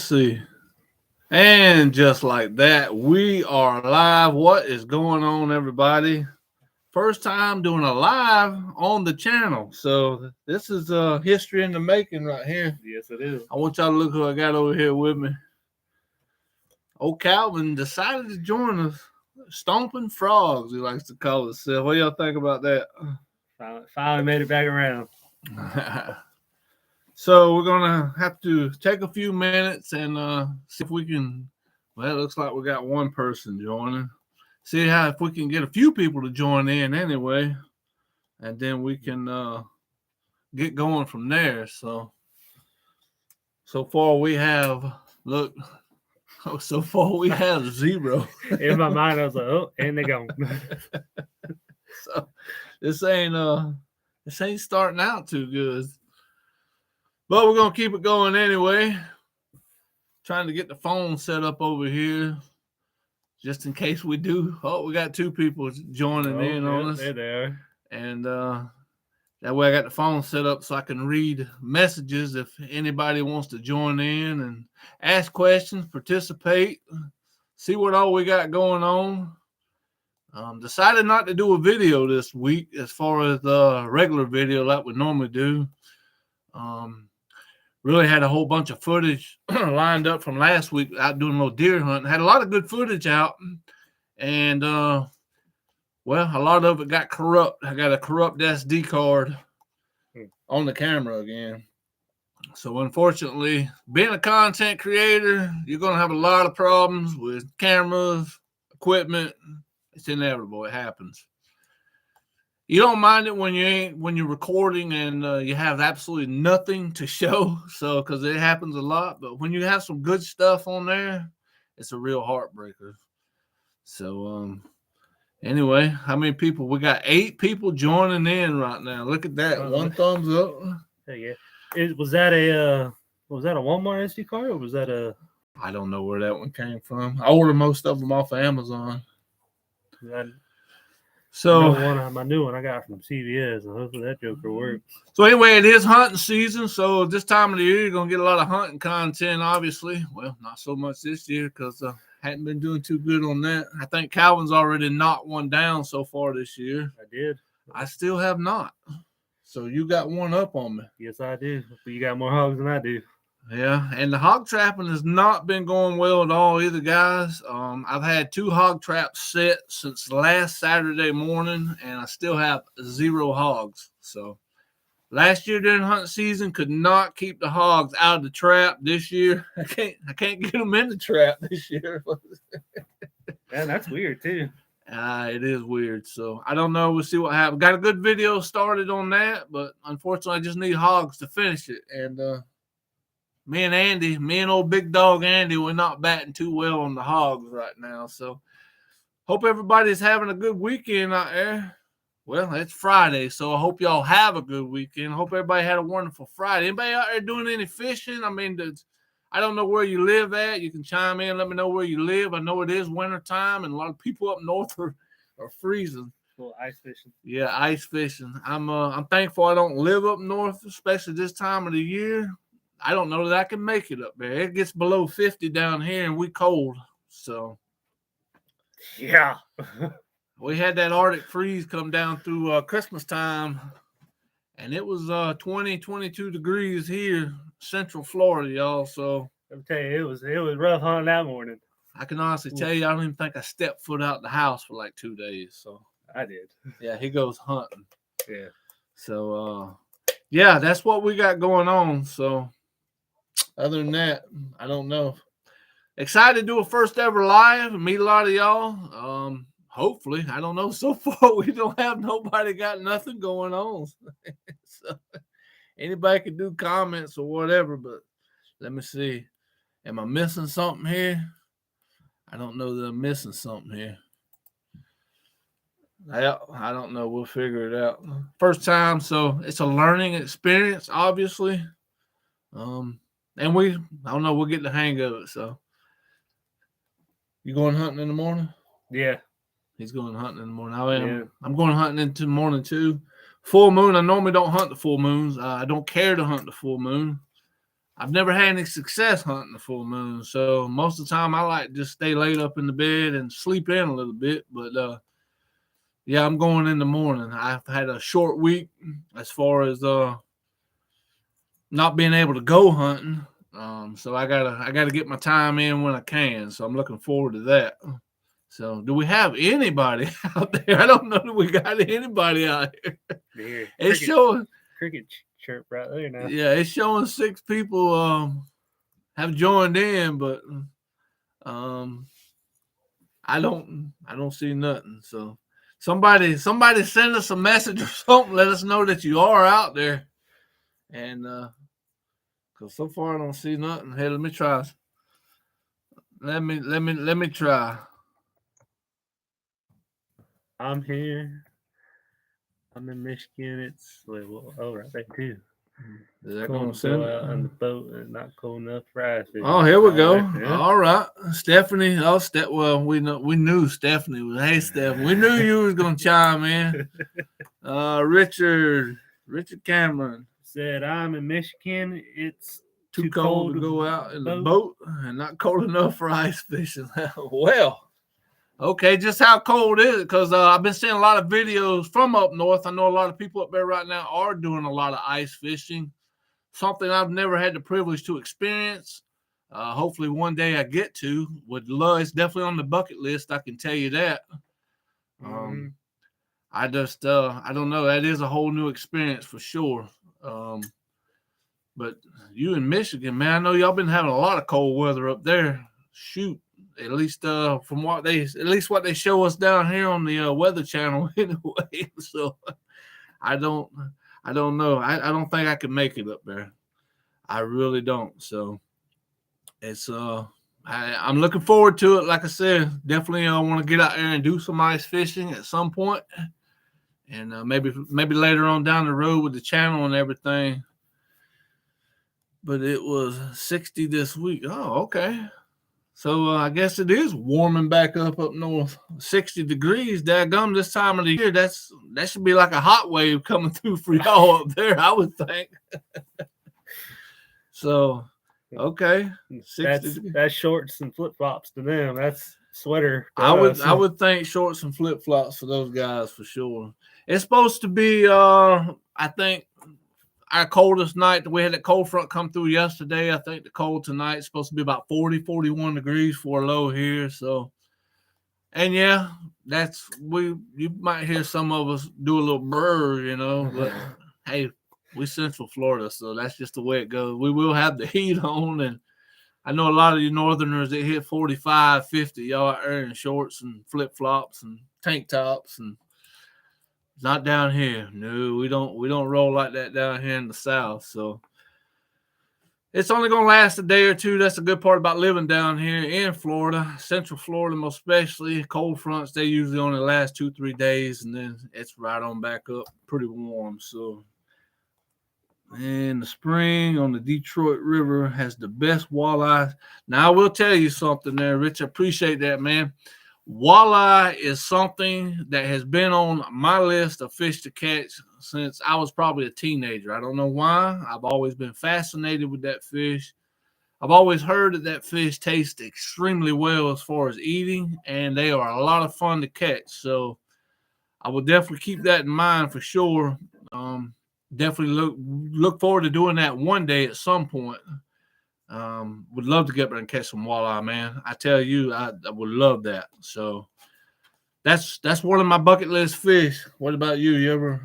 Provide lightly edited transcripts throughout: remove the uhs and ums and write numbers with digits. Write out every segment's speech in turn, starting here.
see. And just like that, we are live. What is going on, everybody? First time doing a live on the channel. So this is history in the making right here. Yes, it is. I want y'all to look who I got over here with me. Old Calvin decided to join us. Stomping frogs, he likes to call himself. What y'all think about that? Finally made it back around. So we're gonna have to take a few minutes and see if we can. Well, it looks like we got one person joining. See how if we can get a few people to join in anyway, and then we can get going from there. So far we have so far we have 0. In my mind, I was like, oh, and they're gone. So this ain't starting out too good. But we're going to keep it going anyway. Trying to get the phone set up over here. Just in case we do. Oh, we got 2 people joining in on us. There they are. And that way I got the phone set up so I can read messages if anybody wants to join in and ask questions, participate, see what all we got going on. Decided not to do a video this week as far as the regular video like we normally do. Really had a whole bunch of footage lined up from last week out doing a little deer hunting. Had a lot of good footage out. And, well, a lot of it got corrupt. I got a corrupt SD card on the camera again. So, unfortunately, being a content creator, you're going to have a lot of problems with cameras, equipment. It's inevitable. It happens. You don't mind it when you're recording and you have absolutely nothing to show. So, because it happens a lot. But when you have some good stuff on there, it's a real heartbreaker. So, anyway, how many people? We got 8 people joining in right now. Look at that. One thumbs up. Yeah. Was that a Walmart SD card or was that a? I don't know where that one came from. I order most of them off of Amazon. So my new one I got from CVS, and hopefully that joker works. So anyway, it is hunting season. So this time of the year, you're gonna get a lot of hunting content. Obviously, well, not so much this year because hadn't been doing too good on that. I think Calvin's already knocked one down so far this year. I did. I still have not. So you got one up on me. Yes, I do. But you got more hogs than I do. Yeah, and the hog trapping has not been going well at all either, guys. I've had 2 hog traps set since last Saturday morning, and I still have 0 hogs. So last year during hunting season, could not keep the hogs out of the trap. This year, I can't get them in the trap this year. Man, that's weird too. It is weird. So I don't know. We'll see what happens. Got a good video started on that, but unfortunately, I just need hogs to finish it. And me and old big dog Andy, we're not batting too well on the hogs right now. So hope everybody's having a good weekend out there. Well, it's Friday, so I hope y'all have a good weekend. Hope everybody had a wonderful Friday. Anybody out there doing any fishing? I mean, I don't know where you live at. You can chime in, let me know where you live. I know it is winter time, and a lot of people up north are freezing. Well, ice fishing. Yeah, ice fishing. I'm thankful I don't live up north, especially this time of the year. I don't know that I can make it up there. It gets below 50 down here, and we cold. So, yeah. We had that Arctic freeze come down through Christmas time, and it was 20, 22 degrees here, Central Florida, y'all. So, I'll tell you, it was rough hunting that morning. I can honestly tell you, I don't even think I stepped foot out the house for like 2 days. So, I did. Yeah, he goes hunting. Yeah. So, yeah, that's what we got going on. So, other than that, I don't know. Excited to do a first ever live and meet a lot of y'all. Hopefully, I don't know. So far, we don't have nobody got nothing going on. So, anybody can do comments or whatever, but let me see. Am I missing something here? I don't know that I'm missing something here. I don't know. We'll figure it out. First time, so it's a learning experience, obviously. And I don't know, we'll get the hang of it. So, you going hunting in the morning? Yeah. He's going hunting in the morning. I am. Yeah. I'm going hunting into the morning too. Full moon. I normally don't hunt the full moons. I don't care to hunt the full moon. I've never had any success hunting the full moon. So most of the time I like to just stay laid up in the bed and sleep in a little bit. But yeah, I'm going in the morning. I've had a short week as far as not being able to go hunting. So I gotta get my time in when I can. So I'm looking forward to that. So do we have anybody out there? I don't know that we got anybody out here. Here, It's showing cricket chirp right there now. yeah, it's showing 6 people have joined in, but I don't see nothing. So somebody send us a message or something. Let us know that you are out there. And because so far I don't see nothing. Hey, let me try. Let me try. I'm here. I'm in Michigan. It's right there too. Is that Cool going to to go send out on the boat and not cold enough for ice fishing. Oh, here we go. Yeah. All right, Stephanie. Oh, well, we knew Stephanie was. Hey, Stephanie, we knew you was gonna chime in. Richard Cameron said, "I'm in Michigan. It's too cold to go out in the boat and not cold enough for ice fishing." Well, okay, just how cold is it? Because I've been seeing a lot of videos from up north. I know a lot of people up there right now are doing a lot of ice fishing. Something I've never had the privilege to experience. Hopefully one day I get to. Would love. It's definitely on the bucket list. I can tell you that. I just I don't know. That is a whole new experience for sure. But you in Michigan, man, I know y'all been having a lot of cold weather up there. Shoot, at least from what they show us down here on the Weather Channel anyway. So I don't know. I don't think I could make it up there. I really don't. So it's I'm looking forward to it. Like I said, definitely I want to get out there and do some ice fishing at some point. And maybe later on down the road with the channel and everything. But it was 60 this week. Oh, okay. So I guess it is warming back up north. 60 degrees, daggum, this time of the year. That should be like a hot wave coming through for y'all up there, I would think. So, okay. That's shorts and flip flops to them. That's sweater. I would think shorts and flip flops for those guys for sure. It's supposed to be I think our coldest night. We had that cold front come through yesterday. I think the cold tonight is supposed to be about 40, 41 degrees for a low here. So, and yeah, you might hear some of us do a little brr, but hey, we Central Florida, so that's just the way it goes. We will have the heat on, and I know a lot of you Northerners that hit 45, 50. Y'all out there in shorts and flip flops and tank tops, and not down here. No, we don't roll like that down here in the South. So it's only gonna last a day or two. That's the good part about living down here in Florida, Central Florida, most especially. Cold fronts, they usually only last 2-3 days, and then it's right on back up, pretty warm. So in the spring on the Detroit River has the best walleye. Now I will tell you something there, Rich. I appreciate that, man. Walleye is something that has been on my list of fish to catch since I was probably a teenager. I don't know why. I've always been fascinated with that fish. I've always heard that fish taste extremely well as far as eating, and they are a lot of fun to catch. So I will definitely keep that in mind for sure. Definitely look forward to doing that one day at some point. Would love to get there and catch some walleye, man. I tell you, I would love that. So that's one of my bucket list fish. What about you? You ever?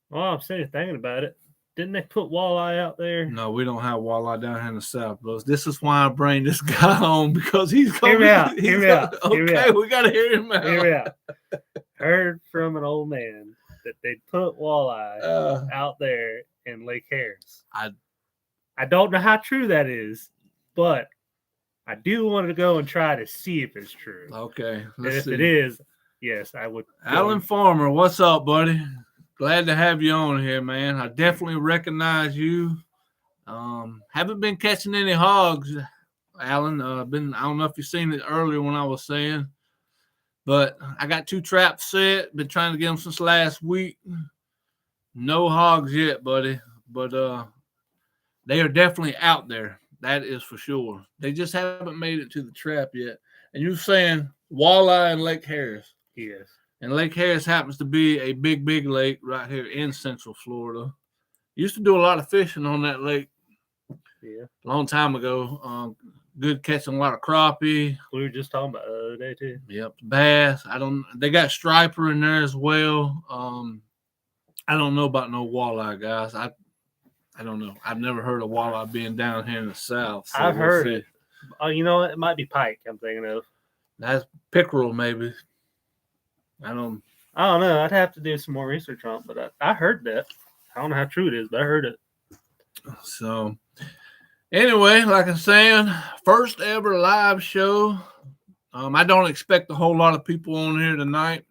Well, I'm sitting thinking about it. Didn't they put walleye out there? No, we don't have walleye down here in the South, bros. This is why I bring this guy on, because he's coming. Hear me out. Okay, we gotta hear him out. Hear me out. Heard from an old man that they put walleye out there in Lake Harris. I don't know how true that is, but I do want to go and try to see if it's true. Okay. If it is, yes, I would. Alan Farmer, what's up, buddy? Glad to have you on here, man. I definitely recognize you. Haven't been catching any hogs, Alan. I don't know if you've seen it earlier when I was saying, but I got 2 traps set. Been trying to get them since last week. No hogs yet, buddy. But They are definitely out there. That is for sure. They just haven't made it to the trap yet. And you're saying walleye in Lake Harris. Yes. And Lake Harris happens to be a big, big lake right here in Central Florida. Used to do a lot of fishing on that lake. Yeah. A long time ago. Good catching a lot of crappie. We were just talking about the other day too. Yep, bass. They got striper in there as well. I don't know about no walleye, guys. I don't know. I've never heard of walleye being down here in the south. So I've heard it. Oh, you know what? It might be pike. I'm thinking of. That's pickerel, maybe. I don't know. I'd have to do some more research on it, but I heard that. I don't know how true it is, but I heard it. So, anyway, like I'm saying, first ever live show. I don't expect a whole lot of people on here tonight.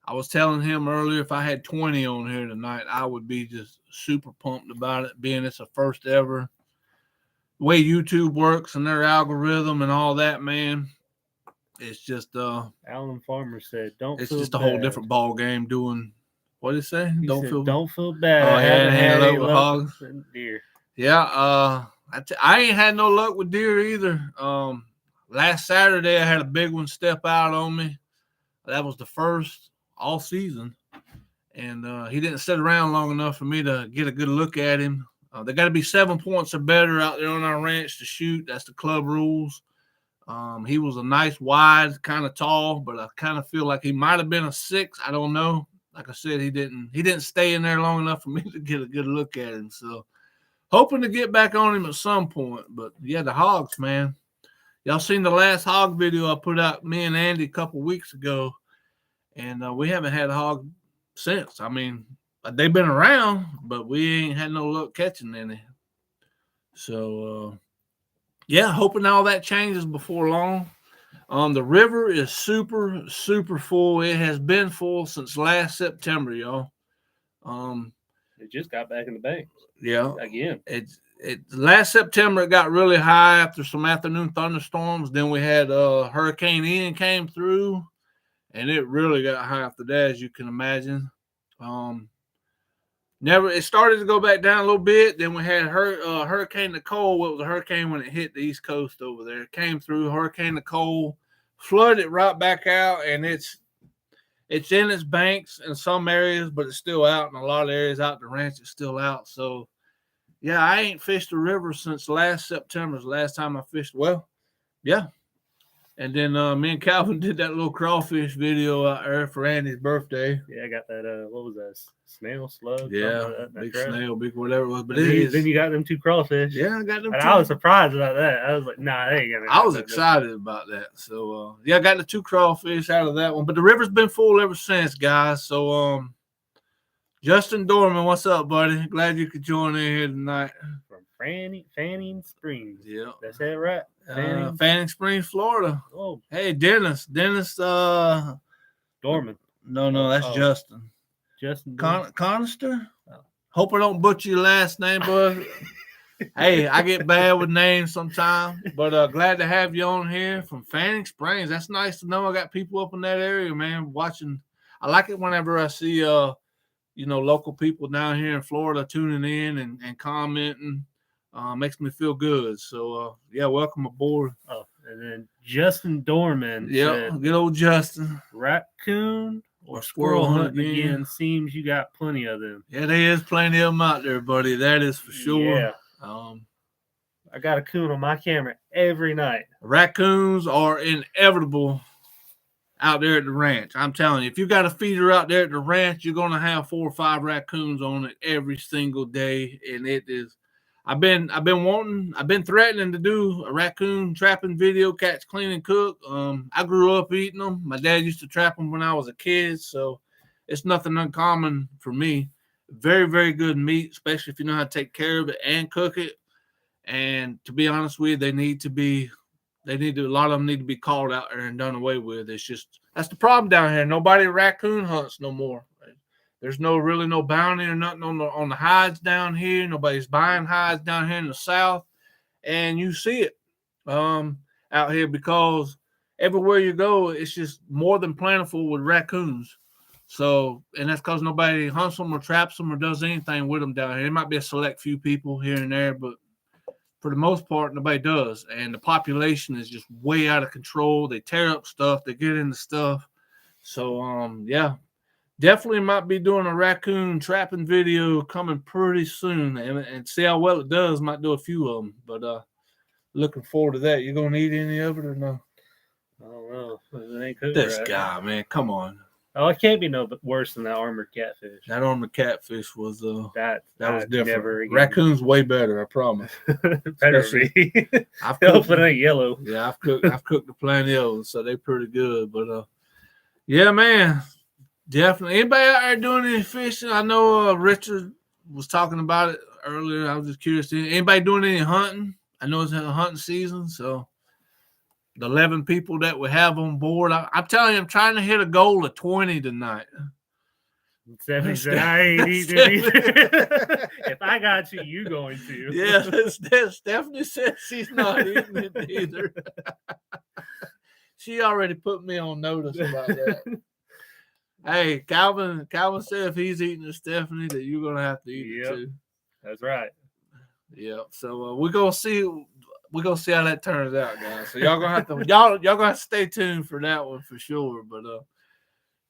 I was telling him earlier, if I had 20 on here tonight, I would be just super pumped about it, being it's a first ever. The way YouTube works and their algorithm and all that, man, it's just Alan Farmer said, "Don't." It's feel just bad. a whole different ball game. Doing what did he say? Don't feel bad. Oh, I haven't had luck any with luck hogs. with deer. Yeah, I ain't had no luck with deer either. Last Saturday I had a big one step out on me. That was the first all season, and he didn't sit around long enough for me to get a good look at him. They got to be 7 points or better out there on our ranch to shoot. That's the club rules. He was a nice wide, kind of tall, but I kind of feel like he might have been a 6. I don't know. Like I said, he didn't stay in there long enough for me to get a good look at him. So hoping to get back on him at some point. But yeah, the hogs, man. Y'all seen the last hog video I put out, me and Andy, a couple weeks ago, and we haven't had a hog since. I mean, they've been around, but we ain't had no luck catching any. So yeah, hoping all that changes before long. The river is super, super full. It has been full since last September, y'all. It just got back in the bank. Yeah. Again. Last September it got really high after some afternoon thunderstorms. Then we had Hurricane Ian came through, and it really got high after that, as you can imagine. It started to go back down a little bit. Then we had Hurricane Nicole. It was a hurricane when it hit the East Coast over there. It came through. Hurricane Nicole flooded right back out, and it's in its banks in some areas, but it's still out in a lot of areas. Out the ranch, it's still out. So, yeah, I ain't fished the river since last September. It's the last time I fished. Well, yeah. And then me and Calvin did that little crawfish video out there for Andy's birthday. Yeah, I got that. What was that? Snail, slug? Yeah, like big snail, big whatever it was. But then you got them 2 crawfish. Yeah, I got them. And I was surprised about that. I was like, nah, they ain't gonna. I was excited about that. So yeah, I got the 2 crawfish out of that one. But the river's been full ever since, guys. So Justin Dorman, what's up, buddy? Glad you could join in here tonight. From Fanning Springs. Yeah, that's it, right? Fanning Springs, Florida. Oh, hey, Dennis, Dorman. No, that's Justin. Justin Conister. Hope I don't butcher your last name, bud. Hey, I get bad with names sometimes, but glad to have you on here from Fanning Springs. That's nice to know. I got people up in that area, man, watching. I like it whenever I see local people down here in Florida tuning in and commenting. Makes me feel good. So yeah, welcome aboard. Oh, and then Justin Dorman. Yeah, good old Justin. Raccoon or squirrel hunt again. Seems you got plenty of them. Yeah, there is plenty of them out there, buddy. That is for sure. Yeah. I got a coon on my camera every night. Raccoons are inevitable out there at the ranch. I'm telling you, if you got a feeder out there at the ranch, you're gonna have 4 or 5 raccoons on it every single day, and it is. I've been threatening to do a raccoon trapping video, catch, clean, and cook. I grew up eating them. My dad used to trap them when I was a kid, so it's nothing uncommon for me. Very, very good meat, especially if you know how to take care of it and cook it. And to be honest with you, a lot of them need to be called out there and done away with. It's just, that's the problem down here. Nobody raccoon hunts no more. There's really no bounty or nothing on the hides down here. Nobody's buying hides down here in the South. And you see it out here because everywhere you go, it's just more than plentiful with raccoons. So, and that's because nobody hunts them or traps them or does anything with them down here. There might be a select few people here and there, but for the most part, nobody does. And the population is just way out of control. They tear up stuff. They get into stuff. So, yeah, definitely might be doing a raccoon trapping video coming pretty soon. And see how well it does. Might do a few of them. But looking forward to that. You going to eat any of it or no? I don't know. It ain't cooked This right. guy, man, come on. Oh, it can't be no worse than that armored catfish. That armored catfish was that was different. Never Raccoon's way better, I promise. Better be. I've Hopefully it ain't yellow. Yeah, I've cooked plenty of them, so they're pretty good. But yeah, man, definitely. Anybody out there doing any fishing? I know Richard was talking about it earlier. I was just curious. Anybody doing any hunting? I know it's a hunting season, so the 11 people that we have on board, I'm telling you, I'm trying to hit a goal of 20 tonight. Stephanie said, I ain't eating either. If I got you, you going to. Yeah, Stephanie said she's not eating it either. She already put me on notice about that. Hey, Calvin said if he's eating it, Stephanie, that you're going to have to eat it too. That's right. Yeah, so we're going to see. We're gonna see how that turns out, guys. So y'all gonna have to y'all gonna have to stay tuned for that one for sure. But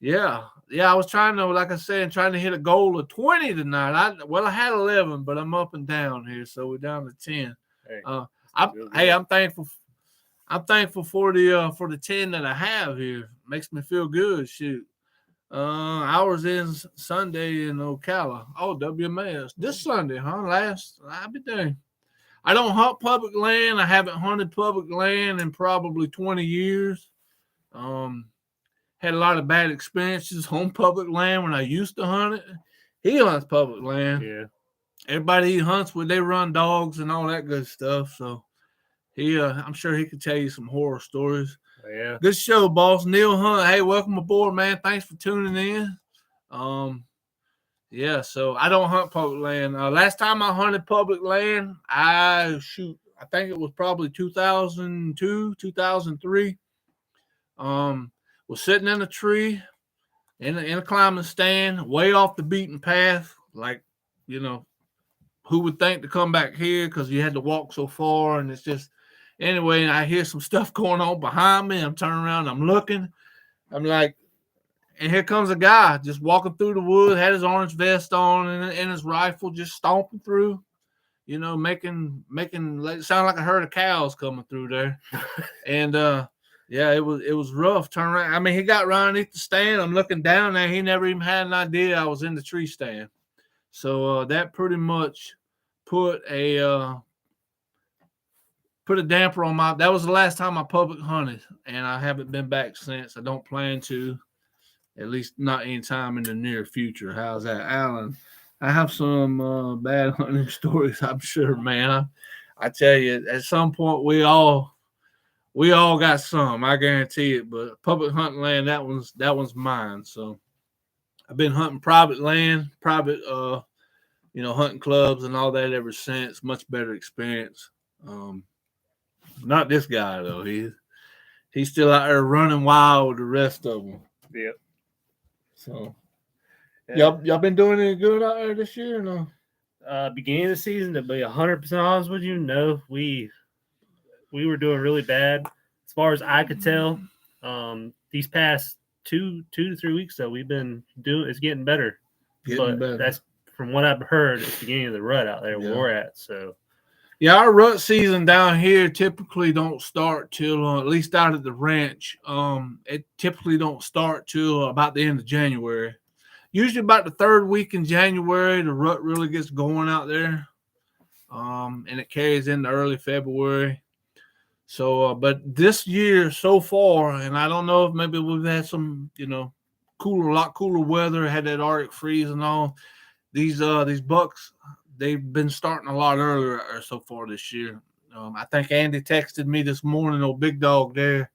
yeah, I was trying to, like I said, trying to hit a goal of 20 tonight. I had 11, but I'm up and down here, so we're down to 10. I'm thankful. I'm thankful for the 10 that I have here. Makes me feel good. Shoot. Ours is Sunday in Ocala. Oh, WMS this Sunday, huh? I'll be dang. I don't hunt public land. I haven't hunted public land in probably 20 years. Had a lot of bad experiences on public land when I used to hunt it. He hunts public land. Yeah. Everybody he hunts with, they run dogs and all that good stuff. So I'm sure he could tell you some horror stories. Yeah. Good show, boss. Neil Hunt. Hey, welcome aboard, man. Thanks for tuning in. Yeah, so I don't hunt public land. Last time I hunted public land, I think it was probably 2002, 2003. Was sitting in a tree in a climbing stand, way off the beaten path. Like, who would think to come back here because you had to walk so far, and it's just anyway. I hear some stuff going on behind me. I'm turning around, I'm looking. I'm like. And here comes a guy just walking through the woods, had his orange vest on and his rifle, just stomping through, making it sound like a herd of cows coming through there. And yeah, it was rough. Turn around. I mean, he got right underneath the stand. I'm looking down there. He never even had an idea I was in the tree stand. So that pretty much put a damper on my. That was the last time I public hunted, and I haven't been back since. I don't plan to. At least not anytime in the near future. How's that, Alan? I have some bad hunting stories, I'm sure, man. I tell you, at some point we all got some. I guarantee it. But public hunting land, that one's mine. So I've been hunting private land, private, hunting clubs and all that ever since. Much better experience. Not this guy though. He's still out there running wild with the rest of them. Yep. So, y'all been doing any good out there this year? Or no? Beginning of the season, to be 100% honest with you, no. We were doing really bad as far as I could tell. These past 2 to 3 weeks, though, we've been doing. It's getting better. Better. That's from what I've heard. It's beginning of the rut out there where we're at. So. Yeah, our rut season down here typically don't start till at least out at the ranch. It typically don't start till about the end of January. Usually about the third week in January, the rut really gets going out there, and it carries into early February. So, but this year so far, and I don't know if maybe we've had some, a lot cooler weather, had that Arctic freeze and all. These bucks. They've been starting a lot earlier so far this year. I think Andy texted me this morning, old big dog there,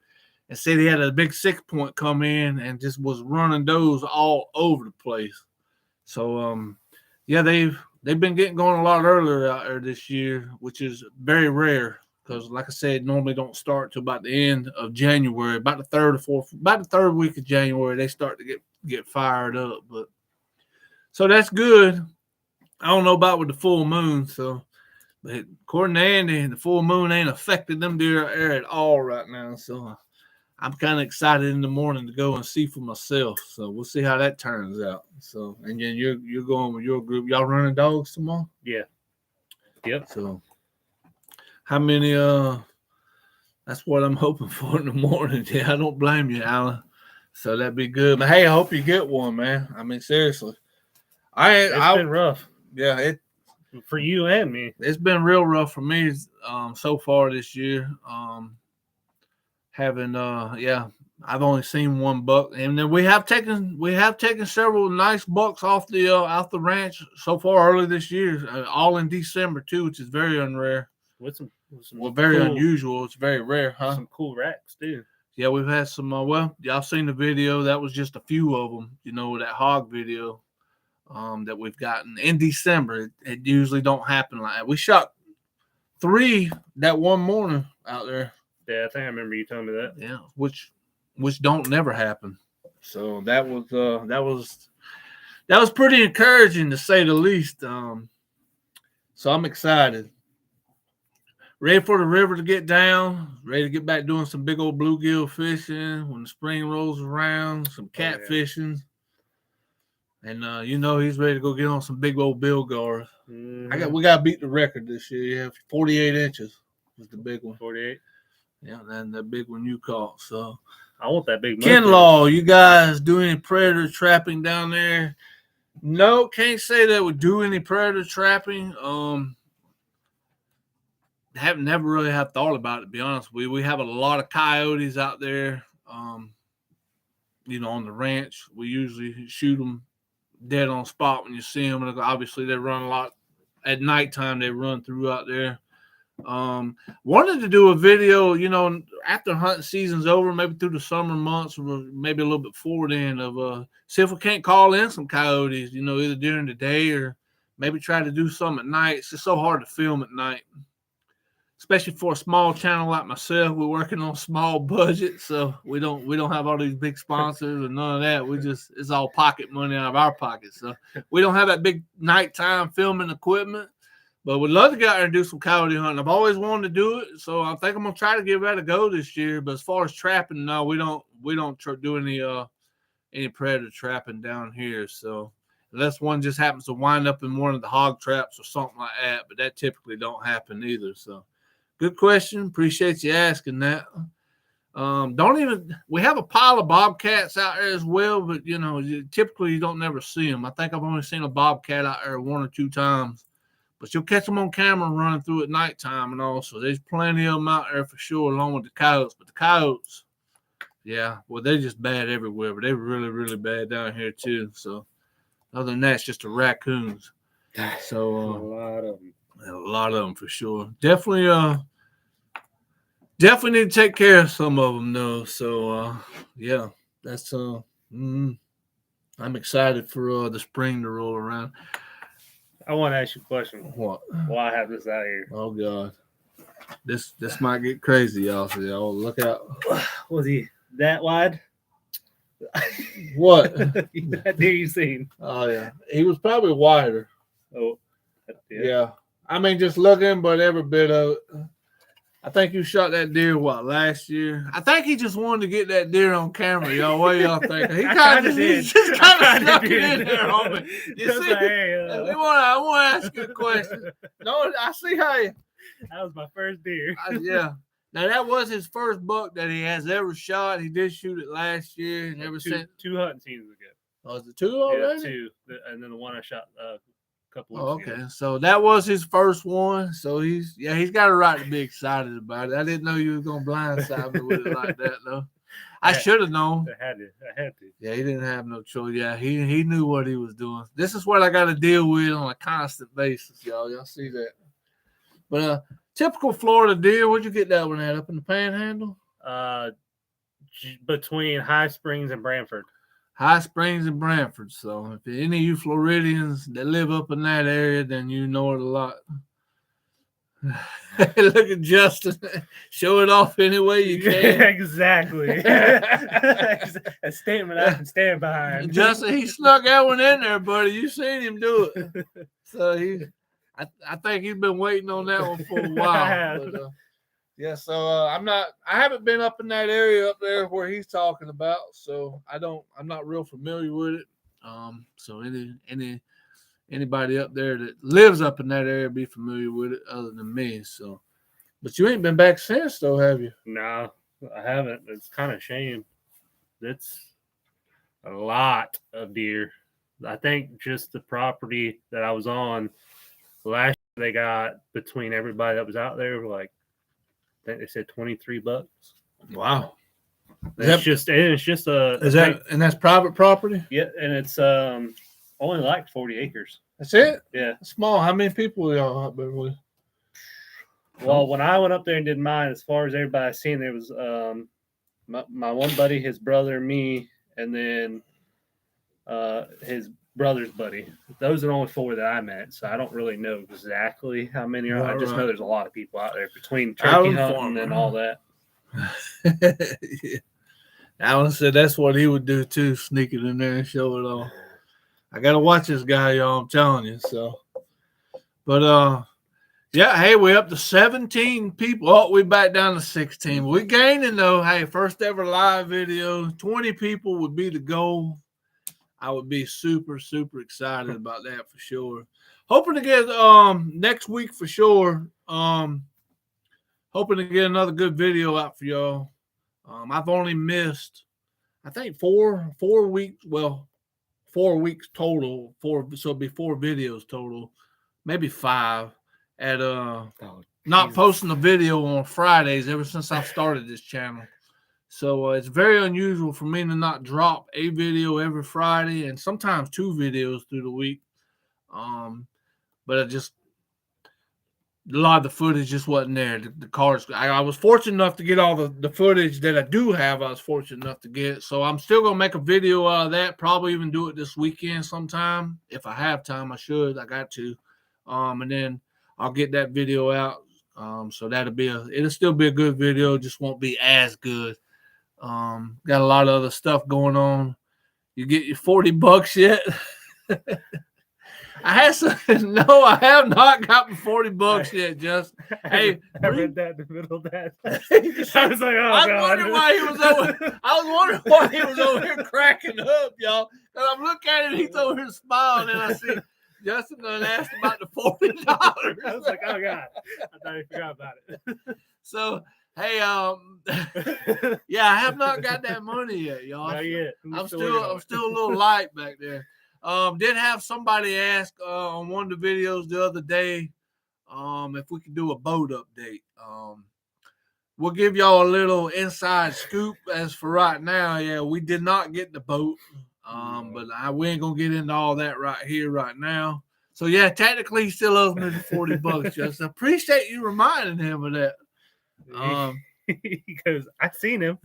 and said he had a big 6-point come in and just was running those all over the place. So, yeah, they've been getting going a lot earlier out there this year, which is very rare. because, like I said, normally don't start till about the end of January, about the third week of January. They start to get fired up. But so that's good. I don't know about with the full moon, but according to Andy, the full moon ain't affected them deer out there at all right now. So I'm kind of excited in the morning to go and see for myself. So we'll see how that turns out. So, and then you're going with your group. Y'all running dogs tomorrow? Yeah. Yep. So how many? That's what I'm hoping for in the morning. Yeah, I don't blame you, Alan. So that'd be good. But hey, I hope you get one, man. I mean, seriously. It's been rough. Yeah, for you and me. It's been real rough for me so far this year. I've only seen one buck, and then we have taken several nice bucks off the ranch so far early this year, all in December too, which is very unrare. Very unusual. It's very rare, huh? Some cool racks too. Yeah, we've had some. Y'all seen the video? That was just a few of them. You know, that hog video that we've gotten in December. It usually don't happen like that. We shot 3 that one morning out there. Yeah, I think I remember you telling me that. Yeah, which don't never happen. So that was pretty encouraging to say the least. So I'm excited. Ready for the river to get down. Ready to get back doing some big old bluegill fishing when the spring rolls around. Some catfishing. And he's ready to go get on some big old bill guards. Mm-hmm. We got to beat the record this year. Yeah, 48 inches was the big one. 48. Yeah, and the big one you caught. So I want that big. Kinlaw, you guys do any predator trapping down there? No, can't say that we do any predator trapping. Haven't never really have thought about it, to be honest. We have a lot of coyotes out there. On the ranch, we usually shoot them dead on spot when you see them. And obviously, they run a lot at nighttime. They run through out there. Wanted to do a video, after hunting season's over, maybe through the summer months, or maybe a little bit forward in of see if we can't call in some coyotes, either during the day or maybe try to do some at night. It's just so hard to film at night, especially for a small channel like myself. We're working on small budget, so we don't have all these big sponsors or none of that. It's all pocket money out of our pockets. So we don't have that big nighttime filming equipment. But we'd love to get out there and do some coyote hunting. I've always wanted to do it, so I think I'm gonna try to give that a go this year. But as far as trapping, no, we don't do any predator trapping down here. So unless one just happens to wind up in one of the hog traps or something like that, but that typically don't happen either. So good question. Appreciate you asking that. We have a pile of bobcats out there as well, but typically you don't never see them. I think I've only seen a bobcat out there 1 or 2 times. But you'll catch them on camera running through at nighttime, and also there's plenty of them out there for sure, along with the coyotes. But the coyotes, yeah, well, they're just bad everywhere, but they're really, really bad down here too. So other than that, it's just the raccoons. So a lot of them for sure. Definitely need to take care of some of them though. So yeah, that's I'm excited for the spring to roll around. I want to ask you a question. What? Why I have this out here? Oh God, this might get crazy, y'all. So y'all look out. Was he that wide? What? That deer you seen? Oh yeah, he was probably wider. Oh, yeah. I mean, just looking, but every bit of it. I think you shot that deer last year. I think he just wanted to get that deer on camera, y'all. What y'all think? He kind of stuck it in there on me. You see? I want to ask you a question. No, I see how you. That was my first deer. Yeah. Now that was his first buck that he has ever shot. He did shoot it last year, and ever since 2 hunting seasons ago. Oh, is it 2 already? Yeah, 2, and then the one I shot couple of weeks ago. So that was his first one. So he's got a right to be excited about it. I didn't know you was gonna blindside me with it like that though. I should have known. I had to. Yeah, he didn't have no choice. Yeah, he knew what he was doing. This is what I got to deal with on a constant basis, y'all. Y'all see that? But typical Florida deer. Where'd you get that one at? Up in the Panhandle? Between High Springs and Branford. High Springs and Branford. So if any of you Floridians that live up in that area, then you know it a lot. Look at Justin. Show it off any way you can. Exactly. A statement I can stand behind. Justin, he snuck that one in there, buddy. You seen him do it. So I think he's been waiting on that one for a while. But, yeah, so I haven't been up in that area up there where he's talking about, so I'm not real familiar with it. So anybody up there that lives up in that area be familiar with it other than me. So, but you ain't been back since though, have you? No, I haven't. It's kind of a shame. That's a lot of deer. I think just the property that I was on last year, they got between everybody that was out there, like I think they said $23. Wow. It's just and that's private property? Yeah, and it's only like 40 acres. That's it? Yeah. It's small. How many people are y'all up there with? Well, when I went up there and did mine, as far as everybody seen, there was my one buddy, his brother, me, and then his brother's buddy. Those are the only 4 that I met, so I don't really know exactly how many are. I just know there's a lot of people out there between turkey hunting and all that. Yeah. Alan said that's what he would do too, sneak it in there and show it off. I gotta watch this guy, y'all. I'm telling you. So, but yeah. Hey, we're up to 17 people. Oh, we back down to 16. We're gaining though. Hey, first ever live video. 20 people would be the goal. I would be super, super excited about that for sure. Hoping to get next week for sure. Hoping to get another good video out for y'all. I've only missed, I think 4 weeks. Well, 4 weeks total. So it'll be 4 videos total, maybe 5. At not posting a video on Fridays ever since I started this channel. So it's very unusual for me to not drop a video every Friday, and sometimes 2 videos through the week. But it just, a lot of the footage just wasn't there. The cars, I was fortunate enough to get all the footage that I do have. I was fortunate enough to get. So I'm still gonna make a video out of that. Probably even do it this weekend sometime. If I have time, I should. I got to. And then I'll get that video out. So it'll still be a good video. Just won't be as good. Got a lot of other stuff going on. You get your $40 yet? I have not got my $40 yet, Justin. Hey, I read that in the middle of that. I was like, I was wondering why he was over here cracking up, y'all. And I'm looking at him, he's over here smiling, and I see Justin done asked about the $40. I was like, oh God, I thought he forgot about it. So, hey, yeah, I have not got that money yet, y'all. Not yet. I'm still a little light back there. Did have somebody ask on one of the videos the other day if we could do a boat update. We'll give y'all a little inside scoop as for right now. Yeah, we did not get the boat, but we ain't gonna get into all that right here, right now. So yeah, technically he still owes me the $40. Just appreciate you reminding him of that. He goes, I seen him.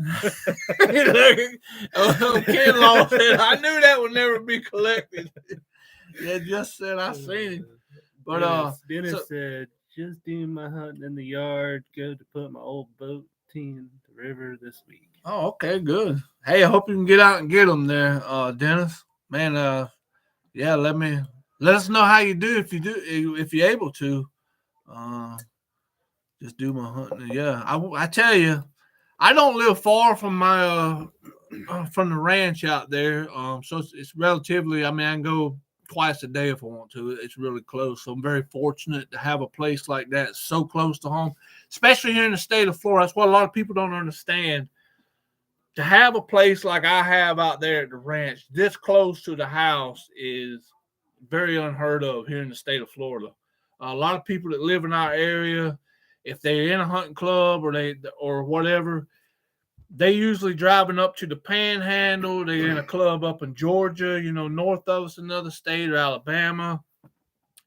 Ken Law said, I knew that would never be collected. Yeah, just said I seen him. But Dennis said, just doing my hunting in the yard, go to put my old boat in the river this week. Oh, okay, good. Hey, I hope you can get out and get them there, Dennis. Man, yeah, let us know how you do if you're able to. Just do my hunting. Yeah, I tell you, I don't live far from my from the ranch out there. So it's relatively. I mean, I can go twice a day if I want to. It's really close. So I'm very fortunate to have a place like that so close to home, especially here in the state of Florida. That's what a lot of people don't understand. To have a place like I have out there at the ranch, this close to the house, is very unheard of here in the state of Florida. A lot of people that live in our area, if they're in a hunting club or whatever, they usually driving up to the Panhandle. They're in a club up in Georgia, north of us, another state, or Alabama,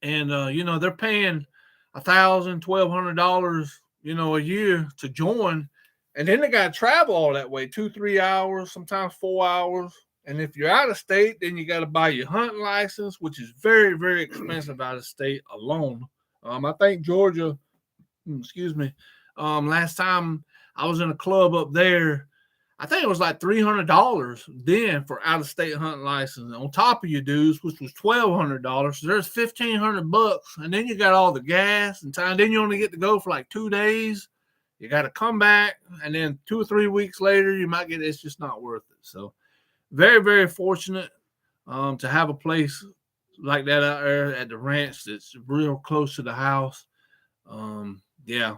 and they're paying $1,000, $1,200, a year to join, and then they got to travel all that way, 2-3 hours, sometimes 4 hours. And if you're out of state, then you got to buy your hunting license, which is very, very expensive out of state alone. I think Georgia excuse me. Last time I was in a club up there, I think it was like $300 then for out of state hunting license on top of your dues, which was $1,200. So there's $1,500, and then you got all the gas and time. Then you only get to go for like 2 days. You got to come back, and then 2 or 3 weeks later, you might get. It's just not worth it. So very, very fortunate to have a place like that out there at the ranch that's real close to the house. Yeah.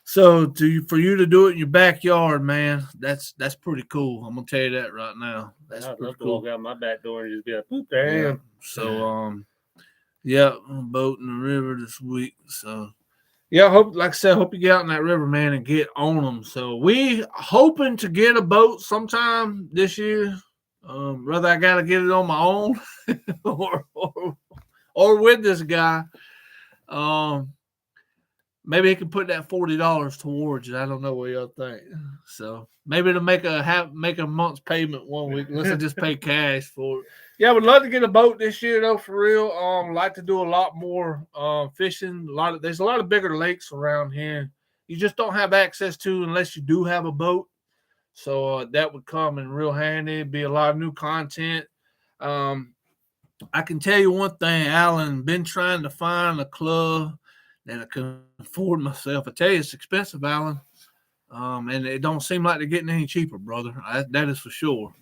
So for you to do it in your backyard, man, that's pretty cool. I'm gonna tell you that right now. That's I'd pretty love to cool. walk out my back door and just be like, "Boop, there I am." So yeah, I'm boating the river this week. So yeah, like I said, hope you get out in that river, man, and get on them. So we hoping to get a boat sometime this year. Whether I gotta get it on my own or with this guy. Maybe he can put that $40 towards it. I don't know what y'all think. So maybe to make a month's payment one week. Let's just pay cash for it. Yeah, I would love to get a boat this year though, for real. Like to do a lot more fishing. There's a lot of bigger lakes around here. You just don't have access to unless you do have a boat. So that would come in real handy. It'd be a lot of new content. I can tell you one thing, Alan, been trying to find a club that I can afford myself. I tell you, it's expensive, Alan. And it don't seem like they're getting any cheaper, brother. That is for sure.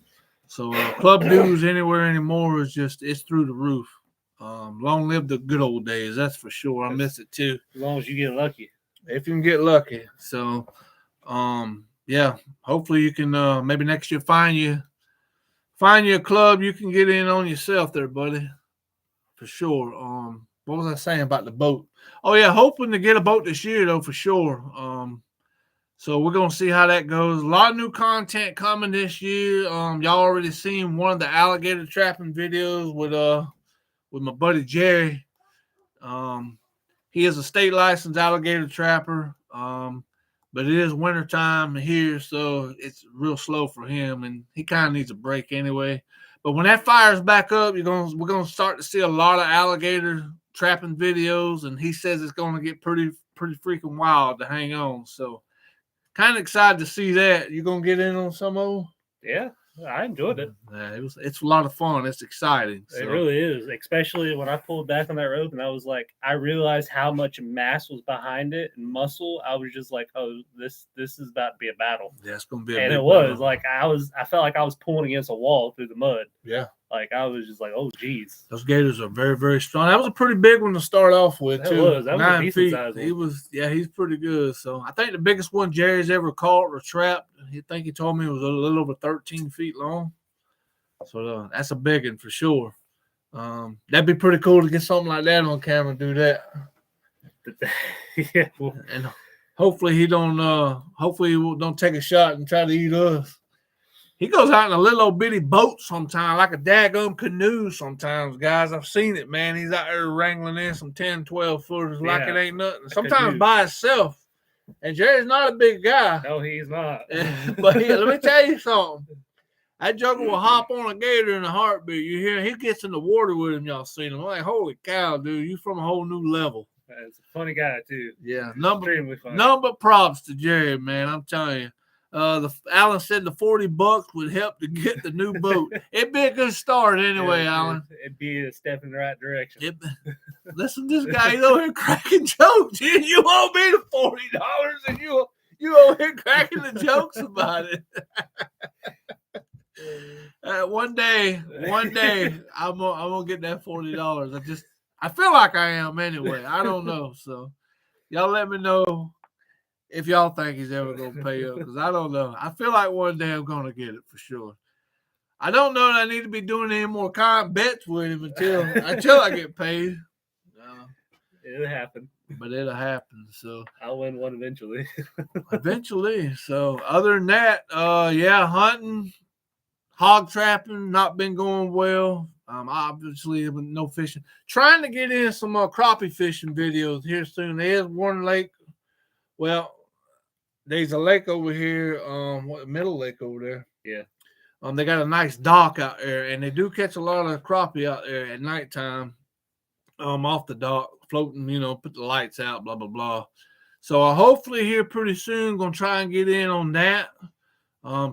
So club dues anywhere anymore it's through the roof. Long live the good old days, that's for sure. I miss it too. As long as you get lucky. If you can get lucky. So yeah, hopefully you can maybe next year find you a club you can get in on yourself there, buddy. For sure. What was I saying about the boat? Oh yeah, hoping to get a boat this year though, for sure. So we're gonna see how that goes. A lot of new content coming this year. Y'all already seen one of the alligator trapping videos with my buddy Jerry. He is a state licensed alligator trapper. But it is wintertime here, so it's real slow for him, and he kind of needs a break anyway. But when that fires back up, we're gonna start to see a lot of alligator trapping videos, and he says it's gonna get pretty freaking wild to hang on. So kind of excited to see that. You gonna get in on some old? Yeah, I enjoyed it. Yeah, it's a lot of fun. It's exciting. It really is, especially when I pulled back on that rope and I was like, I realized how much mass was behind it and muscle. I was just like, oh, this is about to be a battle. Yeah, it's gonna be. And it was like I felt like I was pulling against a wall through the mud. Yeah. Like I was just like, oh geez. Those gators are very, very strong. That was a pretty big one to start off with, too. That was a decent size one. He's pretty good. So I think the biggest one Jerry's ever caught or trapped, he told me it was a little over 13 feet long. So that's a big one for sure. That'd be pretty cool to get something like that on camera and do that. Yeah. And hopefully he don't take a shot and try to eat us. He goes out in a little old bitty boat sometimes, like a daggum canoe sometimes, guys. I've seen it, man. He's out there wrangling in some 10, 12 footers like it ain't nothing. Sometimes by himself. And Jerry's not a big guy. No, he's not. But let me tell you something. That joker will hop on a gator in a heartbeat. You hear he gets in the water with him. Y'all seen him. I'm like, holy cow, dude. You from a whole new level. It's a funny guy, too. Yeah. Extremely funny. Number props to Jerry, man. I'm telling you. Alan said the $40 would help to get the new boat. It'd be a good start anyway, Alan. It'd be a step in the right direction. Listen, this guy, he's over here cracking jokes. You owe me the $40 and you over here cracking the jokes about it. One day, I'm gonna get that $40. I feel like I am anyway. I don't know. So y'all let me know if y'all think he's ever gonna pay up, because I don't know. I feel like one day I'm gonna get it for sure. I don't know that I need to be doing any more bets with him until I get paid. It'll happen. But it'll happen. So I'll win one eventually. Eventually. So other than that, hunting, hog trapping, not been going well. Obviously no fishing. Trying to get in some crappie fishing videos here soon. There's one lake. Well, there's a lake over here, Middle Lake over there. Yeah. They got a nice dock out there, and they do catch a lot of crappie out there at nighttime, off the dock, floating, put the lights out, blah, blah, blah. So hopefully here pretty soon, going to try and get in on that.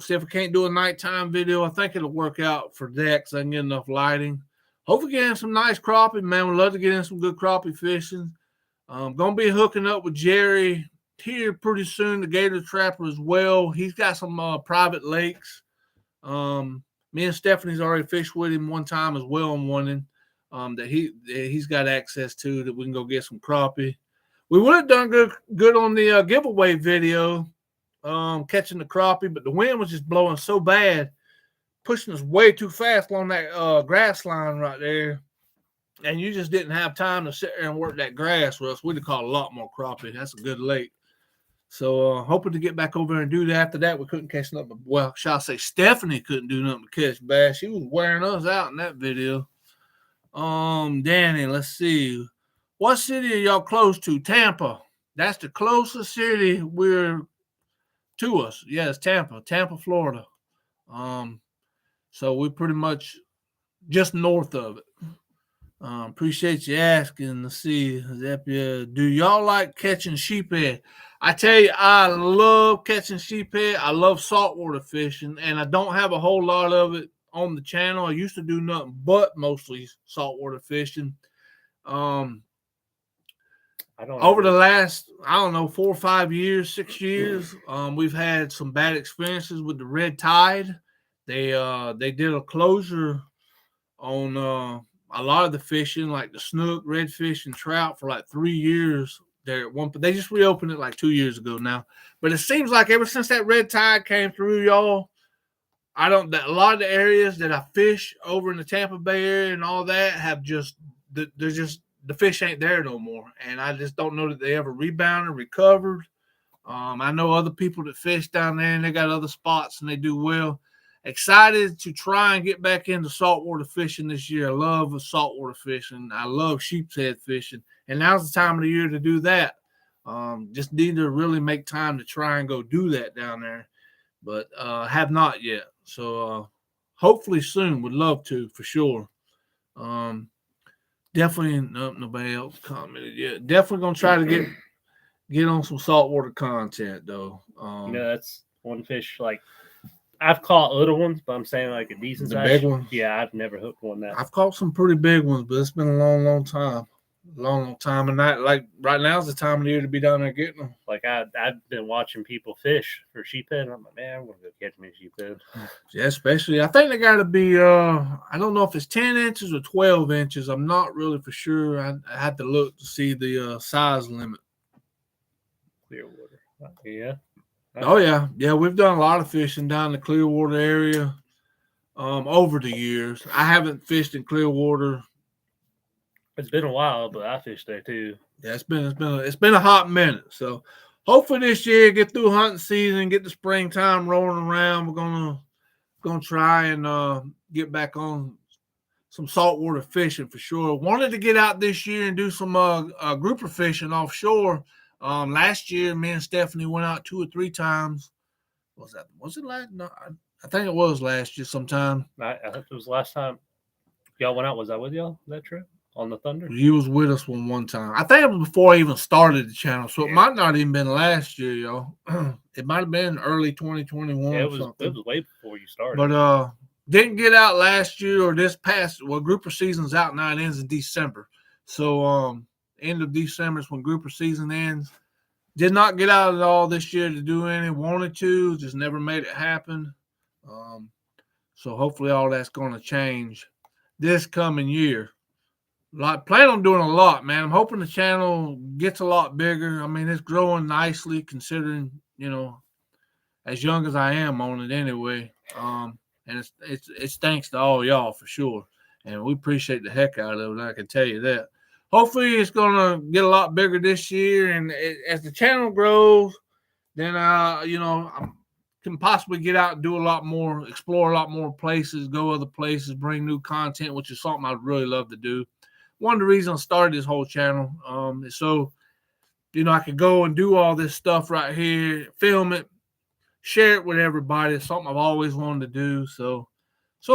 See if I can't do a nighttime video. I think it'll work out for that because I can get enough lighting. Hopefully get in some nice crappie, man. We'd love to get in some good crappie fishing. Going to be hooking up with Jerry here pretty soon, the Gator Trapper as well. He's got some private lakes. Me and Stephanie's already fished with him one time as well on one that he's got access to that we can go get some crappie. We would have done good on the giveaway video, catching the crappie, but the wind was just blowing so bad, pushing us way too fast along that grass line right there. And you just didn't have time to sit there and work that grass with us. We'd have caught a lot more crappie. That's a good lake. So hoping to get back over there and do that. After that, we couldn't catch nothing. Well, shall I say Stephanie couldn't do nothing but catch bass. She was wearing us out in that video. Danny, let's see. What city are y'all close to? Tampa. That's the closest city we're to us. Yeah, it's Tampa, Florida. So we're pretty much just north of it. Appreciate you asking. Let's see. Do y'all like catching sheephead? I tell you, I love catching sheephead. I love saltwater fishing, and I don't have a whole lot of it on the channel. I used to do nothing but mostly saltwater fishing. Over the last, 4 or 5 years, 6 years, we've had some bad experiences with the red tide. They did a closure on a lot of the fishing, like the snook, redfish, and trout for like 3 years. They just reopened it like 2 years ago now. But it seems like ever since that red tide came through, y'all, a lot of the areas that I fish over in the Tampa Bay area and all that have the fish ain't there no more. And I just don't know that they ever rebounded, recovered. I know other people that fish down there and they got other spots and they do well. Excited to try and get back into saltwater fishing this year. I love saltwater fishing. I love sheep's head fishing. And now's the time of the year to do that. Just need to really make time to try and go do that down there. But have not yet. So hopefully soon. Would love to for sure. Definitely nobody else commented yet. Definitely gonna try to get on some saltwater content though. That's one fish like I've caught little ones, but I'm saying like a decent size. Big ones. Yeah, I've never hooked one that. I've caught some pretty big ones, but it's been a long time. Long time. And that, like right now is the time of the year to be down there getting them. Like I've been watching people fish for sheephead, and I'm like, man, I'm gonna go catch me a sheephead. Yeah, especially I think they gotta be I don't know if it's 10 inches or 12 inches. I'm not really for sure. I had to look to see the size limit. Clearwater. Yeah. Oh yeah, we've done a lot of fishing down the Clearwater area over the years. I haven't fished in Clearwater. It's been a while, but I fished there too. Yeah, it's been a hot minute. So hopefully this year get through hunting season, get the springtime rolling around. We're gonna try and get back on some saltwater fishing for sure. Wanted to get out this year and do some grouper fishing offshore. Last year, me and Stephanie went out 2 or 3 times. Was it last? No, I think it was last year sometime. I think it was last time y'all went out. Was I with y'all that trip on the Thunder? You was with us one time. I think it was before I even started the channel, so it might not even been last year, y'all. It might have been early 2021. Yeah, it was way before you started. But didn't get out last year or this past. Well, grouper season's out now. It ends in December. So end of December is when grouper season ends. Did not get out at all this year to do any. Wanted to, just never made it happen. So hopefully all that's going to change this coming year. Plan on doing a lot, man. I'm hoping the channel gets a lot bigger. I mean, it's growing nicely considering, as young as I am on it anyway. And it's thanks to all y'all for sure. And we appreciate the heck out of it. I can tell you that. Hopefully it's going to get a lot bigger this year. And as the channel grows, then, I can possibly get out and do a lot more, explore a lot more places, go other places, bring new content, which is something I'd really love to do. One of the reasons I started this whole channel is so, I could go and do all this stuff right here, film it, share it with everybody. It's something I've always wanted to do. So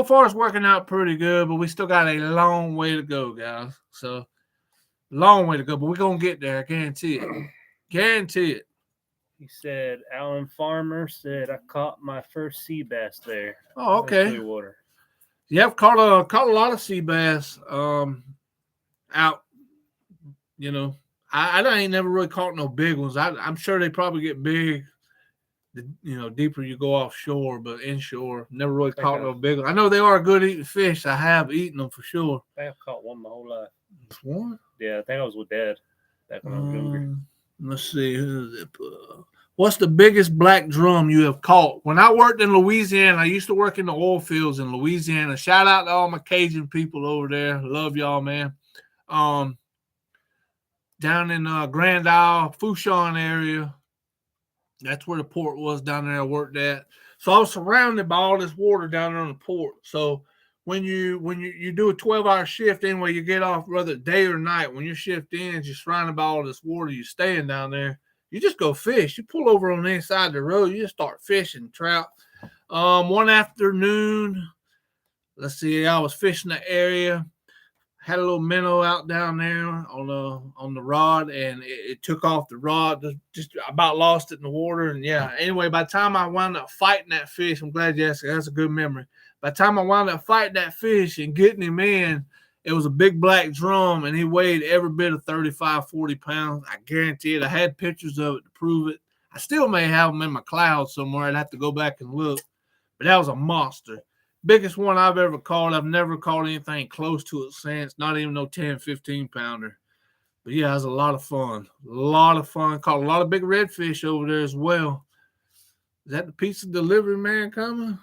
far it's working out pretty good, but we still got a long way to go, guys. So long way to go, but we're going to get there. I guarantee it. Guarantee it. He said, Alan Farmer said, I caught my first sea bass there. Oh, okay. Clearwater. Yeah, I've caught a lot of sea bass out. You know, I ain't never really caught no big ones. I'm sure they probably get big, deeper you go offshore, but inshore, never really caught no big ones. I know they are good eating fish. I have eaten them for sure. I think I've caught one my whole life. Just one? Yeah, I think I was with Dad back when I was younger. Let's see. What's the biggest black drum you have caught? When I worked in Louisiana, I used to work in the oil fields in Louisiana. Shout out to all my Cajun people over there. Love y'all, man. Down in Grand Isle, Fouchon area. That's where the port was down there I worked at. So I was surrounded by all this water down there on the port. So when you do a 12-hour shift anyway, you get off whether day or night. When your shift ends, you're surrounded by all this water. You're staying down there. You just go fish. You pull over on the inside of the road. You just start fishing trout. One afternoon, let's see, I was fishing the area. Had a little minnow out down there on the rod, and it took off the rod. Just about lost it in the water. And yeah, anyway, by the time I wound up fighting that fish, I'm glad you asked. That's a good memory. By the time I wound up fighting that fish and getting him in, it was a big black drum, and he weighed every bit of 35, 40 pounds. I guarantee it. I had pictures of it to prove it. I still may have them in my cloud somewhere. I'd have to go back and look. But that was a monster. Biggest one I've ever caught. I've never caught anything close to it since. Not even no 10, 15 pounder. But yeah, it was a lot of fun. A lot of fun. Caught a lot of big redfish over there as well. Is that the pizza delivery man coming?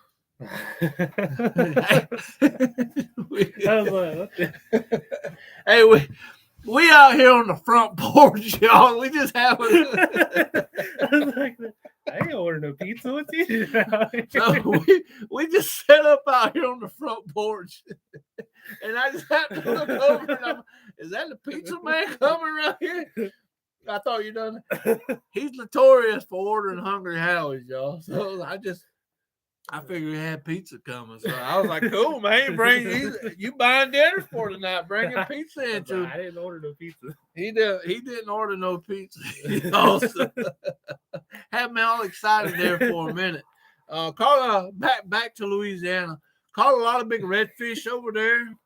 Hey, we out here on the front porch, y'all. We just have I ain't order no pizza. What's eating? So we just set up out here on the front porch, and I just happened to look over, and is that the pizza man coming around here? I thought you done. He's notorious for ordering Hungry Howie's, y'all. So I figured he had pizza coming. So I was like, cool, man. You buying dinner for tonight. Bring your pizza in too. I didn't order no pizza. He didn't order no pizza. He also had me all excited there for a minute. Caught back to Louisiana. Caught a lot of big redfish over there.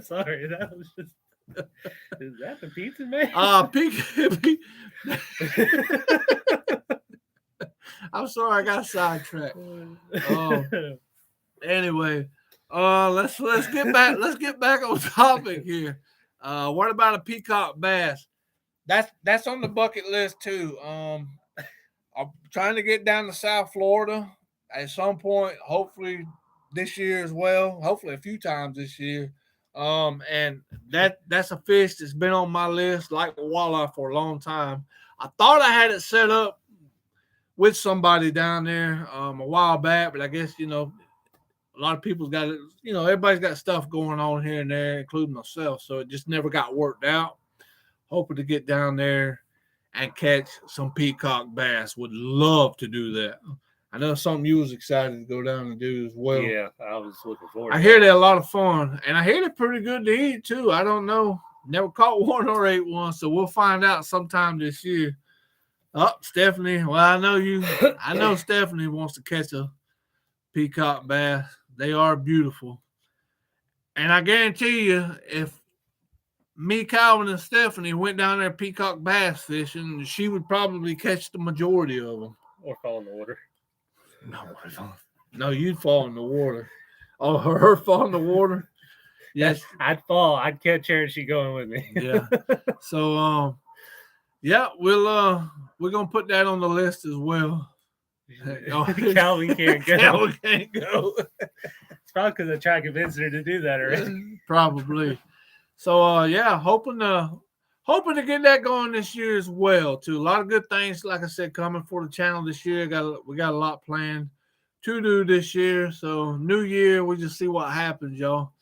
Sorry, that was just. Is that the pizza man? I'm sorry, I got sidetracked. Anyway, let's get back. Let's get back on topic here. What about a peacock bass? That's on the bucket list too. I'm trying to get down to South Florida at some point. Hopefully this year as well. Hopefully a few times this year. And that's a fish that's been on my list like walleye for a long time. I thought I had it set up with somebody down there a while back, but I guess a lot of people's got everybody's got stuff going on here and there, including myself, so it just never got worked out. Hoping to get down there and catch some peacock bass. Would love to do that. I know something you was excited to go down and do as well. Yeah, I was looking forward to I hear they're a lot of fun, and I hear they're pretty good to eat, too. I don't know. Never caught one or ate one, so we'll find out sometime this year. Oh, Stephanie. Well, I know Stephanie wants to catch a peacock bass. They are beautiful. And I guarantee you, if me, Calvin, and Stephanie went down there peacock bass fishing, she would probably catch the majority of them. Or fall in the water. No, you'd fall in the water. Oh, her fall in the water? Yes. I'd fall. I'd catch her and she'd go in with me. Yeah. So, we're going to put that on the list as well. Calvin can't go. Calvin can't go. It's probably because I tried to convince her to do that already. Probably. So, hoping to get that going this year as well, too. A lot of good things, like I said, coming for the channel this year. We got a lot planned to do this year. So, new year, we just see what happens, y'all.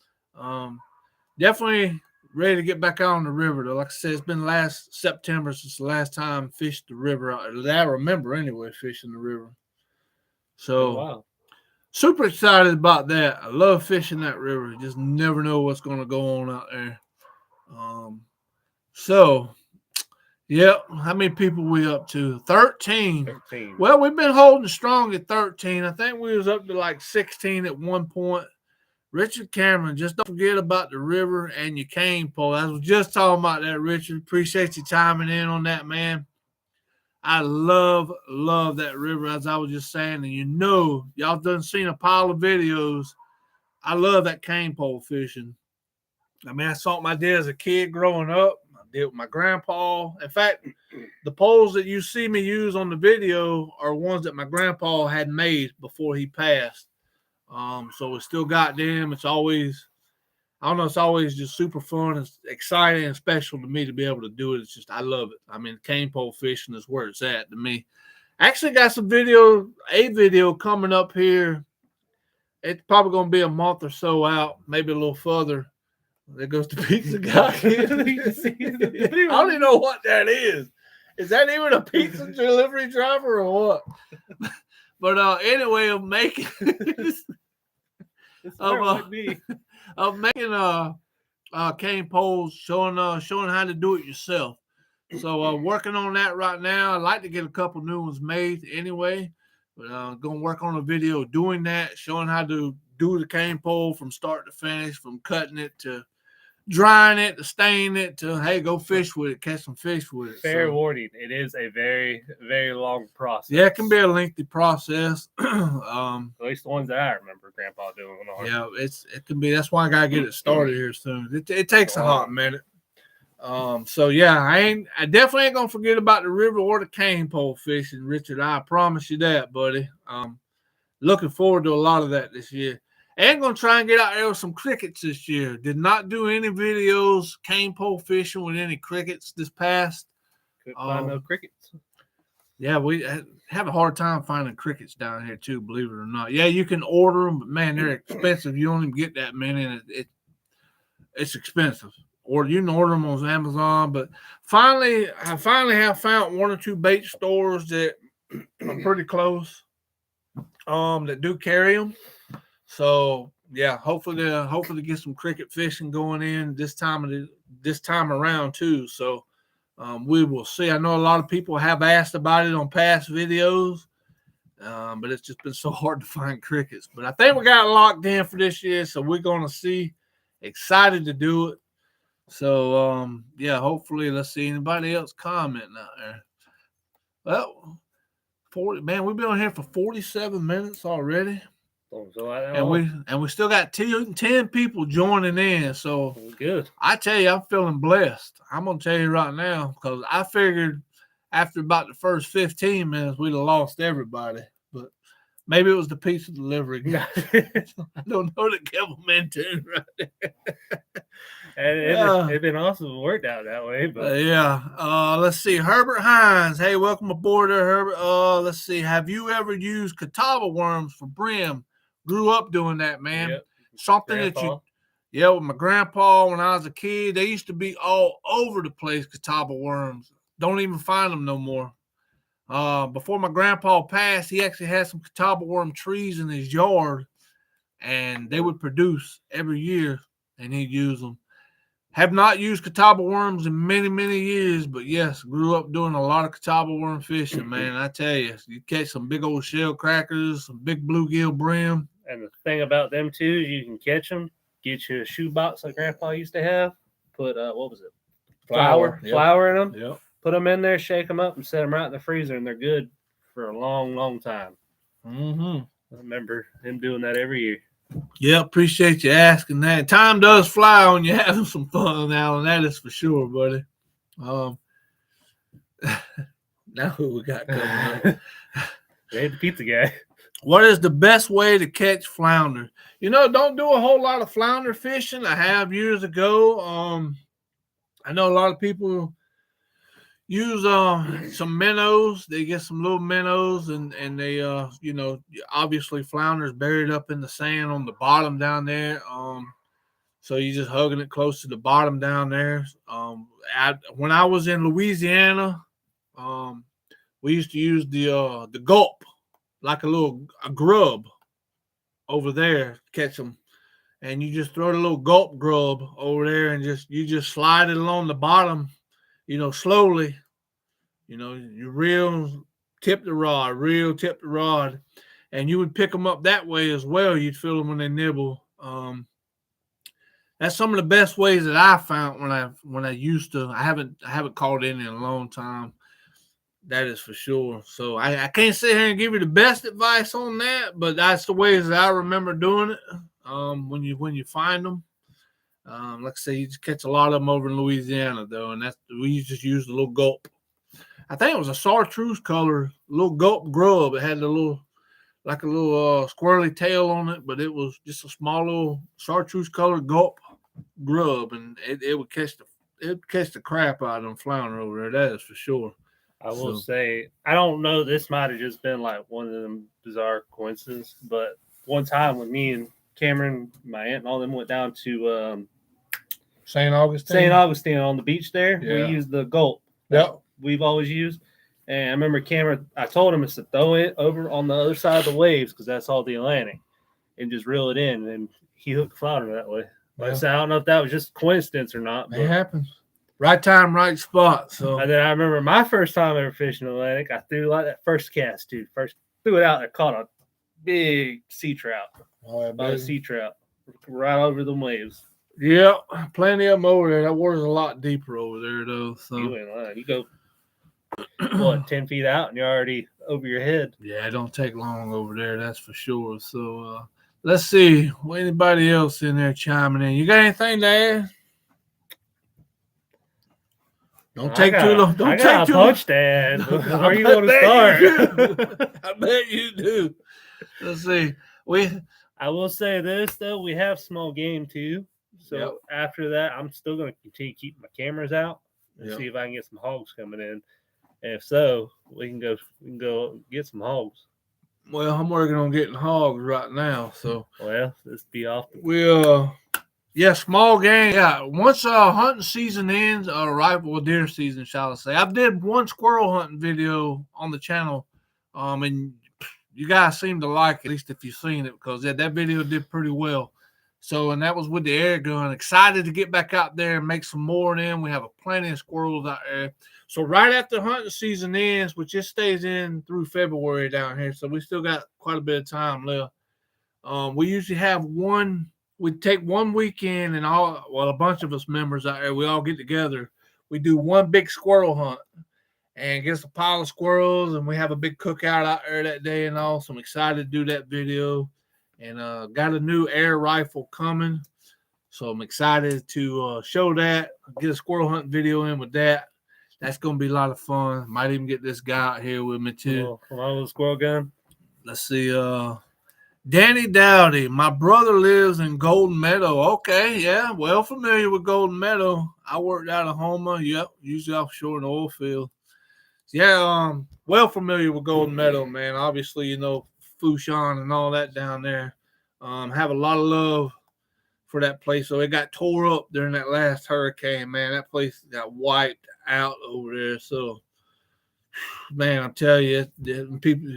Definitely ready to get back out on the river, though. Like I said, it's been last September since the last time I fished the river. That I remember anyway, fishing the river. So, wow. Super excited about that. I love fishing that river. Just never know what's going to go on out there. So, yep. How many people we up to? 13. 13. Well, we've been holding strong at 13. I think we was up to like 16 at one point. Richard Cameron, just don't forget about the river and your cane pole. I was just talking about that, Richard. Appreciate you chiming in on that, man. I love that river, as I was just saying. And y'all done seen a pile of videos. I love that cane pole fishing. I mean, I saw my dad as a kid growing up. I did with my grandpa. In fact, the poles that you see me use on the video are ones that my grandpa had made before he passed. So we still got them. It's always just super fun and exciting and special to me to be able to do it. It's just, I love it. I mean, cane pole fishing is where it's at to me. I actually got a video coming up here. It's probably going to be a month or so out, maybe a little further. There goes the pizza guy. I don't even know what that is. Is that even a pizza delivery driver or what? But anyway, of making cane poles, showing how to do it yourself. So working on that right now. I'd like to get a couple new ones made anyway. But gonna work on a video doing that, showing how to do the cane pole from start to finish, from cutting it to drying it to staining it to, hey, go fish with it, catch some fish with it. Fair warning, it is a very, very long process. Yeah, it can be a lengthy process. At least the ones that I remember Grandpa doing. Yeah, it can be. That's why I gotta get it started here soon. It takes a hot minute. So yeah, I definitely ain't gonna forget about the river or the cane pole fishing, Richard. I promise you that, buddy. Looking forward to a lot of that this year. And going to try and get out there with some crickets this year. Did not do any videos cane pole fishing with any crickets this past. Couldn't find no crickets. Yeah, we have a hard time finding crickets down here too, believe it or not. Yeah, you can order them, but man, they're expensive. You don't even get that many, and it's expensive. Or you can order them on Amazon. But I finally have found one or two bait stores that are pretty close. That do carry them. So yeah, hopefully get some cricket fishing going in this time around too. So we will see. I know a lot of people have asked about it on past videos, but it's just been so hard to find crickets. But I think we got it locked in for this year, so we're gonna see. Excited to do it. So yeah, hopefully let's see anybody else commenting out there. Well, 40 man, we've been on here for 47 minutes already. And we still got 10 people joining in. So good. I tell you, I'm feeling blessed. I'm gonna tell you right now, because I figured after about the first 15 minutes we'd have lost everybody. But maybe it was the pizza delivery guy. I don't know the Kevin Minton right there. And it's been awesome. It worked out that way. But let's see. Herbert Hines. Hey, welcome aboard there, Herbert. Let's see. Have you ever used catawba worms for brim? Grew up doing that, man. Yep. Something grandpa. With my grandpa when I was a kid, they used to be all over the place, catawba worms. Don't even find them no more. Before my grandpa passed, he actually had some catawba worm trees in his yard, and they would produce every year, and he'd use them. Have not used catawba worms in many, many years, but yes, grew up doing a lot of catawba worm fishing, man. I tell you, you catch some big old shell crackers, some big bluegill brim. And the thing about them too is you can catch them, get you a shoebox like Grandpa used to have, put what was it? Flour in them. Yep. Put them in there, shake them up, and set them right in the freezer, and they're good for a long, long time. Mm-hmm. I remember him doing that every year. Yeah, appreciate you asking that. Time does fly when you're having some fun, Alan. That is for sure, buddy. Now who we got coming up? Hey, the pizza guy. What is the best way to catch flounder? Don't do a whole lot of flounder fishing. I have years ago. I know a lot of people use some minnows. They get some little minnows, and they obviously flounders buried up in the sand on the bottom down there. So you're just hugging it close to the bottom down there. When I was in Louisiana, we used to use the gulp, like a grub over there, catch them. and you just throw the little gulp grub over there, and you just slide it along the bottom, slowly. You tip the rod, and you would pick them up that way as well. You'd feel them when they nibble. That's some of the best ways that I found when I used to. I haven't caught any in a long time. That is for sure. So I can't sit here and give you the best advice on that, but that's the ways that I remember doing it. When you find them, like I say, you just catch a lot of them over in Louisiana though, and we just used a little gulp. I think it was a chartreuse color little gulp grub. It had a little squirrely tail on it, but it was just a small little chartreuse colored gulp grub, and it would catch the crap out of them flounder over there. That is for sure. I will say, I don't know. This might have just been like one of them bizarre coincidences, but one time when me and Cameron, my aunt, and all them went down to St. Augustine. St. Augustine on the beach there. Yeah. We used the gulp. Yep. We've always used. And I remember Cameron, I told him to throw it over on the other side of the waves because that's all the Atlantic, and just reel it in. And he hooked flounder that way. Like I said, I don't know if that was just coincidence or not. It happens. Right time, right spot. So. And then I remember my first time ever fishing the Atlantic, I threw like that first cast, dude. First threw it out there, caught a big sea trout. A sea trout right over the waves. Yeah, plenty of them over there. That water's a lot deeper over there, though. So you ain't lying. You go, 10 feet out, and you're already over your head. Yeah, it don't take long over there. That's for sure. So let's see. Anybody else in there chiming in? You got anything to add? Don't take too long. Don't take too long. Dad. Where you want to start? I bet you do. Let's see. I will say this though, we have small game too. So after that, I'm still going to continue keeping my cameras out and see if I can get some hogs coming in. And if so, we can go get some hogs. Well, I'm working on getting hogs right now. So let's be off. Small game. Yeah, once hunting season ends, rifle deer season, shall I say? I did one squirrel hunting video on the channel, and you guys seem to like it, at least if you've seen it, because that video did pretty well. So, and that was with the air gun. Excited to get back out there and make some more of them. We have plenty of squirrels out there. So right after hunting season ends, which just stays in through February down here, so we still got quite a bit of time left. We usually have we take one weekend and a bunch of us members out there, we all get together. We do one big squirrel hunt and get a pile of squirrels, and we have a big cookout out there that day and all. So I'm excited to do that video, and got a new air rifle coming. So I'm excited to show that, get a squirrel hunt video in with that. That's going to be a lot of fun. Might even get this guy out here with me too. Come on with a squirrel gun. Let's see. Danny Dowdy, my brother lives in Golden Meadow. Okay, yeah, well familiar with Golden Meadow. I worked out of Houma. Yep, usually offshore in the oil field. Yeah, well familiar with Golden Meadow, man. Obviously, Fushan and all that down there. Have a lot of love for that place. So it got tore up during that last hurricane, man. That place got wiped out over there. So, man, I'm telling you, people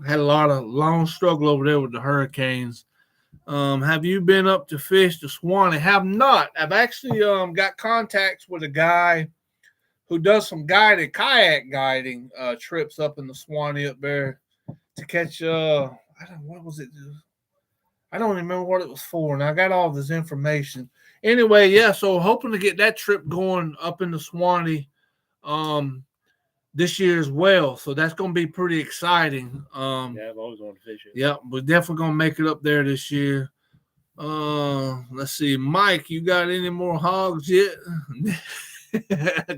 had a lot of long struggle over there with the hurricanes. Have you been up to fish the Swanee? Have not. I've actually got contacts with a guy who does some kayak guiding trips up in the Swanee up there to catch what was it? I don't remember what it was for, and I got all this information. Anyway, yeah, so hoping to get that trip going up in the Swanee this year as well. So that's going to be pretty exciting. I've always wanted to fish it. Yeah, we're definitely going to make it up there this year. Let's see. Mike, you got any more hogs yet?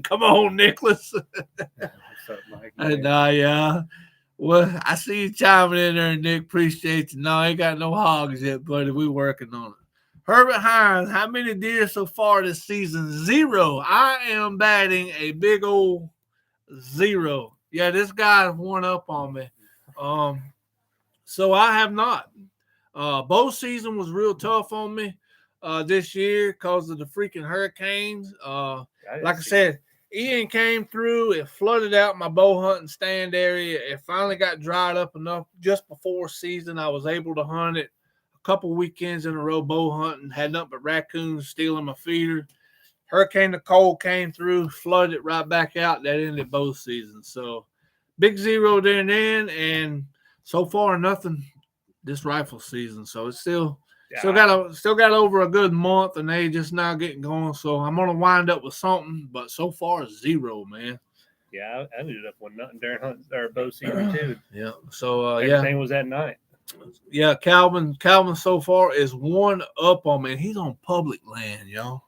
Come on, Nicholas. What's up, Mike? Yeah. Well, I see you chiming in there, Nick. Appreciate you. No, I ain't got no hogs yet, buddy. We working on it. Herbert Hines, how many deer so far this season? 0. I am batting a big old 0. Yeah, this guy's worn up on me. So I have not. Bow season was real tough on me this year because of the freaking hurricanes. Like I said, Ian came through. It flooded out my bow hunting stand area. It finally got dried up enough just before season. I was able to hunt it a couple weekends in a row bow hunting, had nothing but raccoons stealing my feeder. Hurricane Nicole came through, flooded right back out. That ended both seasons. So big zero there and then, and so far nothing this rifle season. So it's still got over a good month, and they just now getting going. So I'm gonna wind up with something, but so far it's zero, man. Yeah, I ended up with nothing during hunt or bow season too. Yeah. So everything was at night. Yeah, Calvin so far is one up on me. He's on public land, y'all.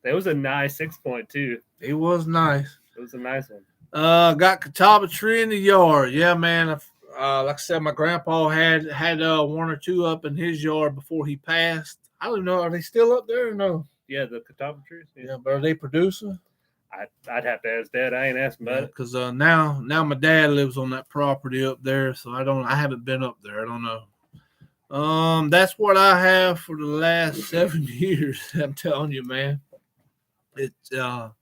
That was a nice 6.2. It was nice. It was a nice one. Got catawba tree in the yard. Yeah, man. Like I said, my grandpa had one or two up in his yard before he passed. I don't know. Are they still up there or no? Yeah, the catawba trees. Yeah, but are they producing? I'd have to ask Dad. I ain't asked about it. Because now my dad lives on that property up there, so I haven't been up there. I don't know. That's what I have for the last 7 years. I'm telling you, man. It's tough.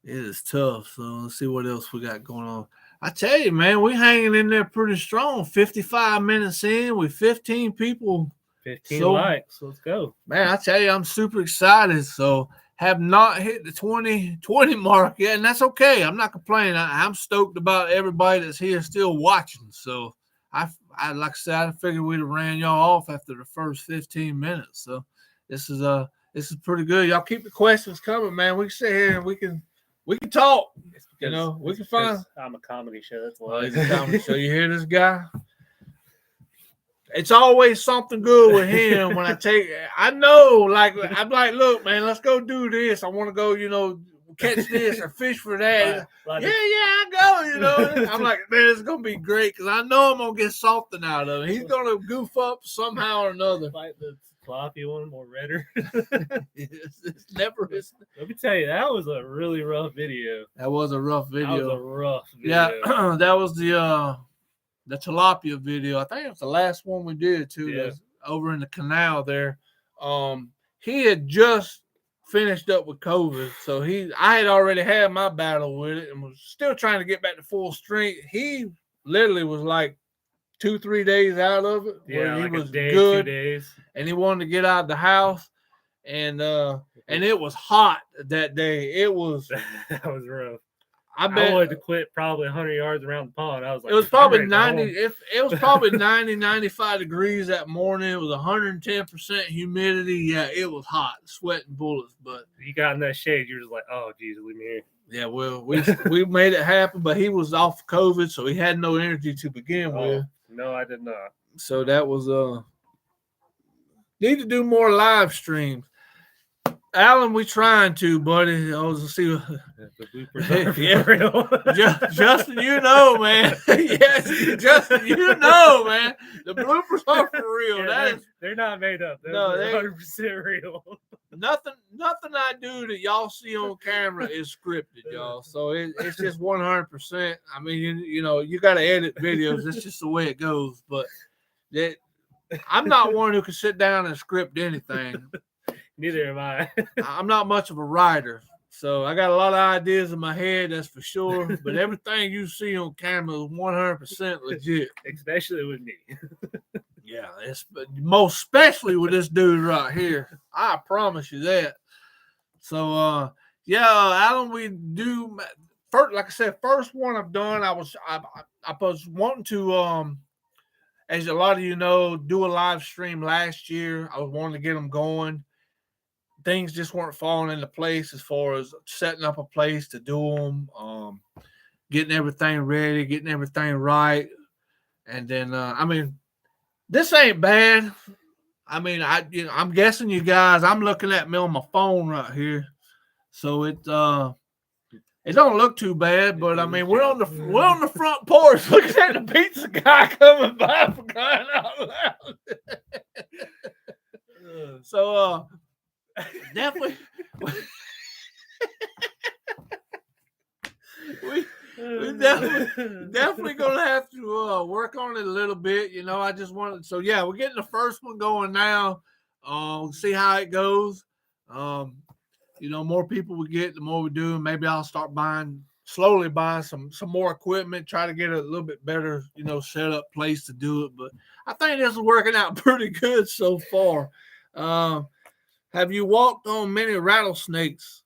It is tough. So let's see what else we got going on. I tell you, man, we hanging in there pretty strong. 55 minutes in with 15 people. 15 likes. Let's go. Man, I tell you, I'm super excited. So have not hit the 20 mark yet, and that's okay. I'm not complaining. I'm stoked about everybody that's here still watching. So I like I said, I figured we'd have ran y'all off after the first 15 minutes. So this is pretty good. Y'all keep the questions coming, man. We can sit here and we can talk. You know, we can find. I'm a comedy show. That's why. It's a comedy show. You hear this guy? It's always something good with him when I know, like, I'm like, look, man, let's go do this. I want to go, catch this or fish for that. I go, I'm like, man, it's going to be great because I know I'm going to get something out of it. He's going to goof up somehow or another. Like the floppy one, more redder. It's never. Let me tell you, that was a really rough video. That was a rough video. That was a rough video. Yeah, that was the tilapia video. I think it was the last one we did too. Yeah. Over in the canal there. He had just finished up with COVID, so I had already had my battle with it and was still trying to get back to full strength. He literally was like 2-3 days out of it. Yeah, he like was a day, good, 2 days, and he wanted to get out of the house, and it was hot that day. It was that was rough. I wanted to quit probably 100 yards around the pond. I was like, it was probably 90. It was probably 90, 95 degrees that morning. It was 110% humidity. Yeah, it was hot, sweating bullets. But you got in that shade, you're just like, oh, geez, leave me here. Yeah, well, we made it happen, but he was off COVID, so he had no energy to begin with. No, I did not. So that was need to do more live streams. Alan, we trying to, buddy. I was to see the bloopers are for real. Justin, you know, man. Yes, Justin, you know, man. The bloopers are for real. Yeah, they're not made up. They're 100% real. Nothing I do that y'all see on camera is scripted, y'all. So it's just 100%. I mean, you got to edit videos. That's just the way it goes. But I'm not one who can sit down and script anything. Neither am I. I'm not much of a writer, so I got a lot of ideas in my head, that's for sure. But everything you see on camera is 100% legit. Especially with me. Yeah, most especially with this dude right here. I promise you that. So, Alan, we do first. Like I said, first one I've done. I was wanting to as a lot of you know, do a live stream last year. I was wanting to get them going. Things just weren't falling into place as far as setting up a place to do them, getting everything ready, getting everything right. And then, this ain't bad. I mean, I'm guessing you guys, I'm looking at me on my phone right here. So it don't look too bad, but I mean, we're on the front porch looking at the pizza guy coming by for crying out loud. So, definitely, we definitely gonna have to work on it a little bit. I just wanted. So yeah, we're getting the first one going now. See how it goes. More people we get, the more we do. Maybe I'll start buying slowly buy some more equipment, try to get a little bit better, set up place to do it. But I think this is working out pretty good so far. Have you walked on many rattlesnakes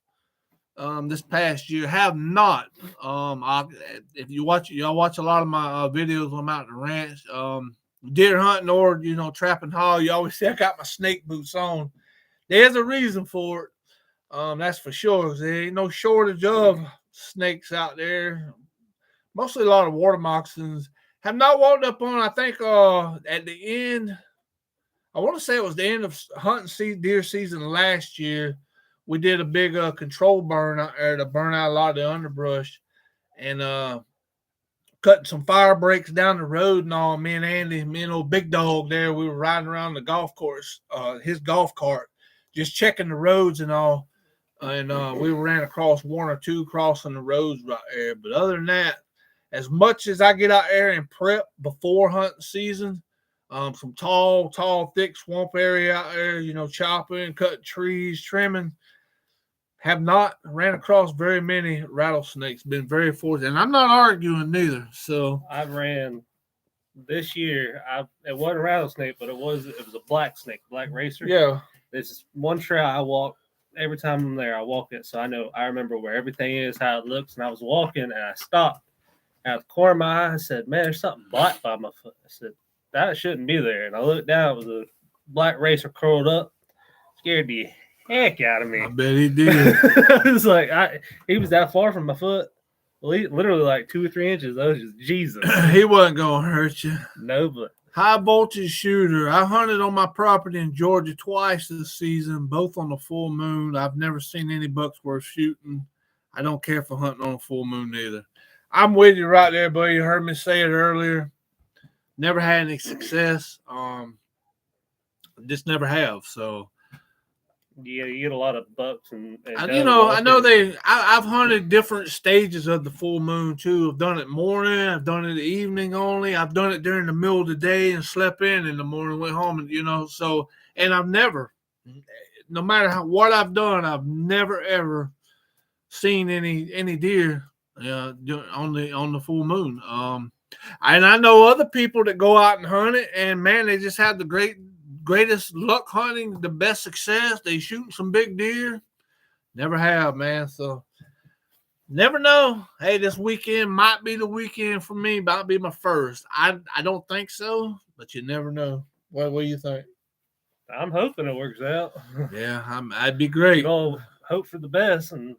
this past year? Have not. If y'all watch a lot of my videos when I'm out at the ranch, deer hunting or trapping hall, you always see I got my snake boots on. There's a reason for it. That's for sure. There ain't no shortage of snakes out there. Mostly a lot of water moccasins. Have not walked up on. I think at the end, I want to say it was the end of hunting deer season last year. We did a big control burn out there to burn out a lot of the underbrush, and cutting some fire breaks down the road and all. Me and Andy, me and old Big Dog there, we were riding around the golf course, his golf cart, just checking the roads and all. And we ran across one or two crossing the roads right there. But other than that, as much as I get out there and prep before hunting season, some tall, thick swamp area out there, chopping, cutting trees, trimming, have not ran across very many rattlesnakes. Been very fortunate. And I'm not arguing neither. So I ran this year. It wasn't a rattlesnake, but it was a black snake, black racer. Yeah. There's one trail I walk. Every time I'm there, I walk it. So I remember where everything is, how it looks. And I was walking and I stopped. Out of the corner of my eye, I said, man, there's something black by my foot. I said, that shouldn't be there. And I looked down, it was a black racer curled up. Scared the heck out of me. I bet he did. It was like, he was that far from my foot. Literally like 2 or 3 inches. I was just, Jesus. He wasn't going to hurt you. No, but. High voltage shooter. I hunted on my property in Georgia twice this season, both on the full moon. I've never seen any bucks worth shooting. I don't care for hunting on a full moon either. I'm with you right there, buddy. You heard me say it earlier. Never had any success. Just never have. So yeah, you get a lot of bucks and I know I've hunted different stages of the full moon too. I've done it morning, I've done it evening only, I've done it during the middle of the day and slept in the morning, went home, and so, and I've never, no matter what I've done, I've never ever seen any deer on the full moon. And I know other people that go out and hunt it, and man, they just have the greatest luck hunting, the best success. They shooting some big deer. Never have, man. So never know. Hey, this weekend might be the weekend for me. Might be my first. I don't think so, but you never know. What do you think? I'm hoping it works out. Yeah, I'd be great. Hope for the best and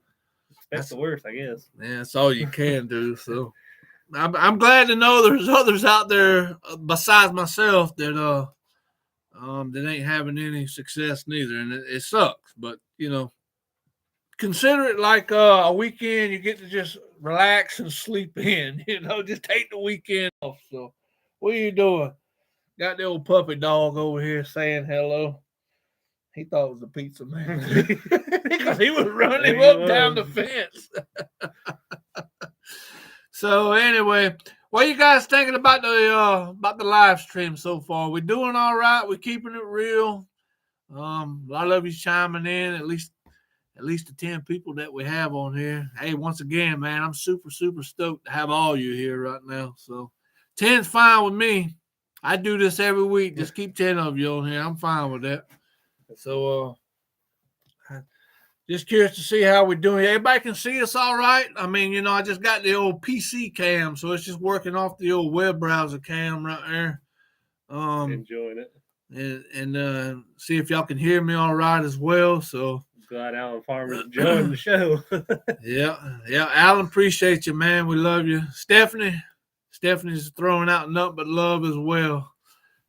expect the worst, I guess. Yeah, that's all you can do. So I'm glad to know there's others out there besides myself that that ain't having any success neither, and it sucks. But consider it like a weekend. You get to just relax and sleep in. Just take the weekend off. So, what are you doing? Got the old puppy dog over here saying hello. He thought it was a pizza man because he was running up down the fence. So anyway. What are you guys thinking about the live stream so far? We're doing all right. We're keeping it real. A lot of you chiming in. At least the 10 people that we have on here. Hey, once again, man, I'm super stoked to have all you here right now. So 10's fine with me. I do this every week. Just keep 10 of you on here. I'm fine with that. So just curious to see how we're doing. Everybody can see us all right. I mean, I just got the old PC cam, so it's just working off the old web browser cam right there. Enjoying it. And see if y'all can hear me all right as well. So glad Alan Farmer's enjoying the show. Yeah. Alan, appreciate you, man. We love you. Stephanie.Stephanie's throwing out nothing but love as well.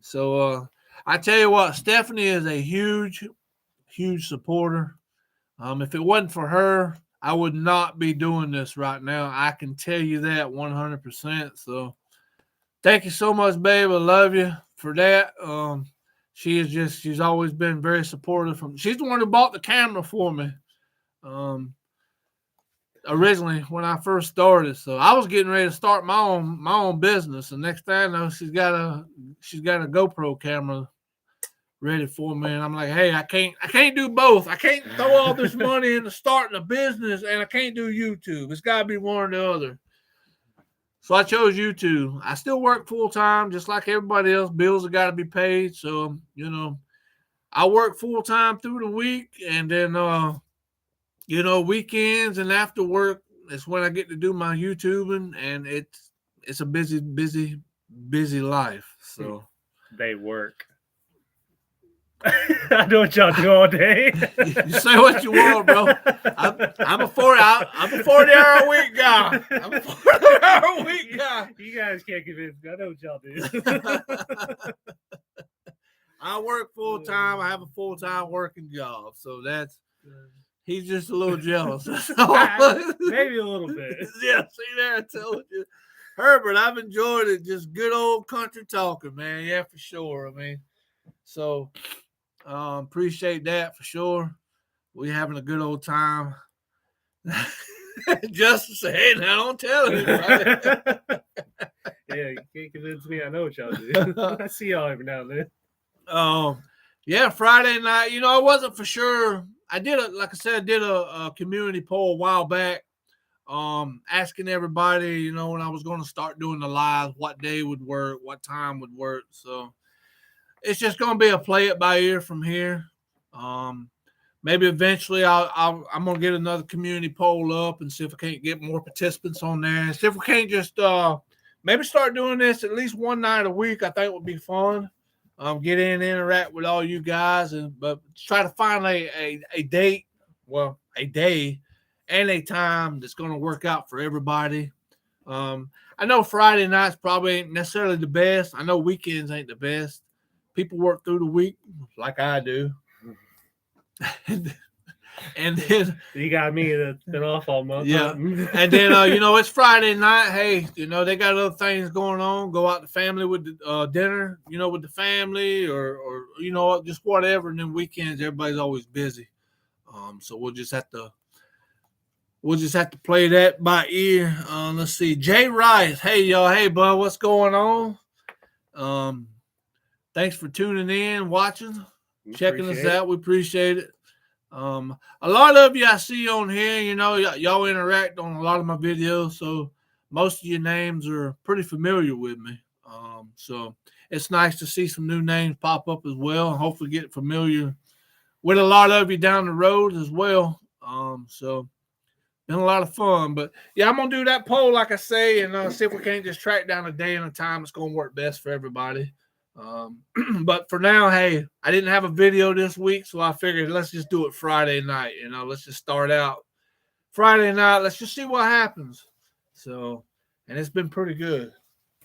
So I tell you what, Stephanie is a huge supporter. If it wasn't for her, I would not be doing this right now. I can tell you that 100%. So thank you so much, babe. I love you for that. She's always been very supportive. She's the one who bought the camera for me. Originally when I first started. So I was getting ready to start my own business. And next thing I know, she's got a GoPro camera ready for me. And I'm like, hey, I can't do both. I can't throw all this money into starting a business, and I can't do YouTube. It's got to be one or the other. So I chose YouTube. I still work full time, just like everybody else. Bills have got to be paid. So, I work full time through the week, and then, weekends and after work, it's when I get to do my YouTubing, and it's a busy life. So they work. I know what y'all do all day. You say what you want, bro. I'm a 40-hour week guy. I'm a 40-hour week guy. You guys can't convince me. I know what y'all do. I work full time. I have a full-time working job. So he's just a little jealous. Maybe a little bit. Yeah, see there, I told you. Herbert, I've enjoyed it. Just good old country talking, man. Yeah, for sure. I mean, so appreciate that for sure. We having a good old time. Just to say, now don't tell anybody. Yeah, you can't convince me. I know what y'all do. I see y'all every now and then. Yeah, Friday night. I wasn't for sure. I did a community poll a while back, asking everybody, when I was going to start doing the live, what day would work, what time would work. So it's just going to be a play it by ear from here. Maybe eventually I'm going to get another community poll up and see if I can't get more participants on there. And see if we can't just maybe start doing this at least one night a week. I think would be fun. Get in and interact with all you guys, but try to find a date, a day and a time that's going to work out for everybody. I know Friday nights probably ain't necessarily the best. I know weekends ain't the best. People work through the week like I do. And then you got me that's been off all month. Yeah. And then it's Friday night. Hey, they got other things going on. Go out to family with the dinner, with the family or just whatever. And then weekends, everybody's always busy. So we'll just have to play that by ear. Let's see. Jay Rice. Hey y'all. Hey bud, what's going on? Thanks for tuning in, watching, checking us out. We appreciate it. A lot of you I see on here, y'all interact on a lot of my videos, so most of your names are pretty familiar with me. So it's nice to see some new names pop up as well, and hopefully get familiar with a lot of you down the road as well. So been a lot of fun, but yeah, I'm gonna do that poll like I say, and see if we can't just track down a day and a time that's gonna work best for everybody. But for now, hey, I didn't have a video this week, so I figured let's just do it Friday night. Let's just start out Friday night. Let's just see what happens. So, and it's been pretty good.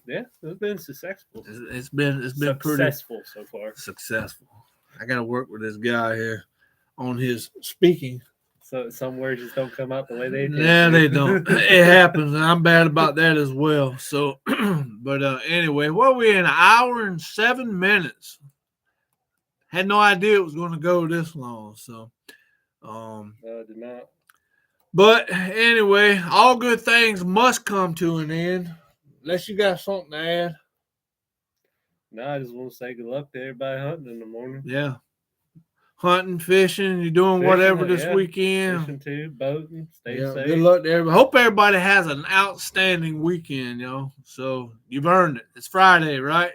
Yeah, it's been successful. It's been pretty successful so far. Successful. I got to work with this guy here on his speaking. So some words just don't come out the way they do. Yeah, they don't. It happens, and I'm bad about that as well. So, but anyway, we're in 1 hour and 7 minutes. Had no idea it was going to go this long. So, did not. But anyway, all good things must come to an end. Unless you got something to add. No, I just want to say good luck to everybody hunting in the morning. Yeah. Hunting, fishing, you're doing whatever this weekend. Fishing too, boating, stay safe. Good luck to everybody. Hope everybody has an outstanding weekend, So you've earned it. It's Friday, right?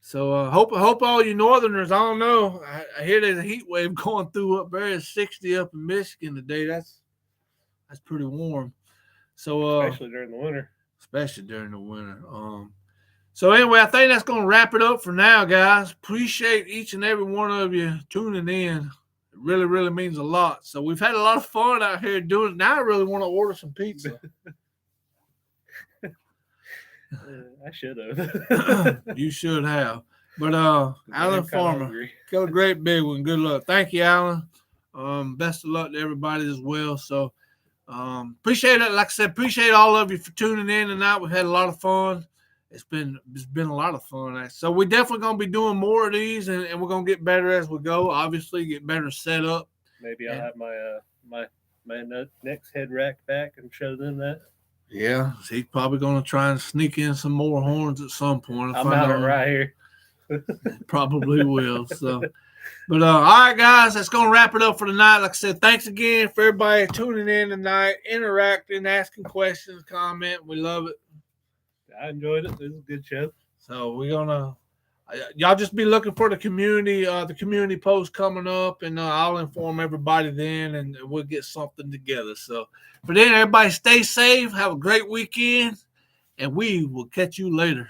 So hope all you northerners, I don't know. I hear there's a heat wave going through up there. It's 60 up in Michigan today. That's pretty warm. So especially during the winter. So anyway, I think that's going to wrap it up for now, guys. Appreciate each and every one of you tuning in. It really, really means a lot. So we've had a lot of fun out here doing it. Now I really want to order some pizza. I should have. You should have. But Alan Farmer, got a great big one. Good luck. Thank you, Alan. Best of luck to everybody as well. So appreciate it. Like I said, appreciate all of you for tuning in tonight. We've had a lot of fun. It's been a lot of fun. So we're definitely going to be doing more of these, and we're going to get better as we go. Obviously, get better set up. Maybe I'll have my next head rack back and show them that. Yeah, he's probably going to try and sneak in some more horns at some point. I'm out right here. Probably will. So, but all right, guys, that's gonna wrap it up for tonight. Like I said, thanks again for everybody tuning in tonight, interacting, asking questions, comment. We love it. I enjoyed it. It was a good show. So we're gonna y'all just be looking for the community post coming up, and I'll inform everybody then, and we'll get something together. So for then, everybody stay safe, have a great weekend, and we will catch you later.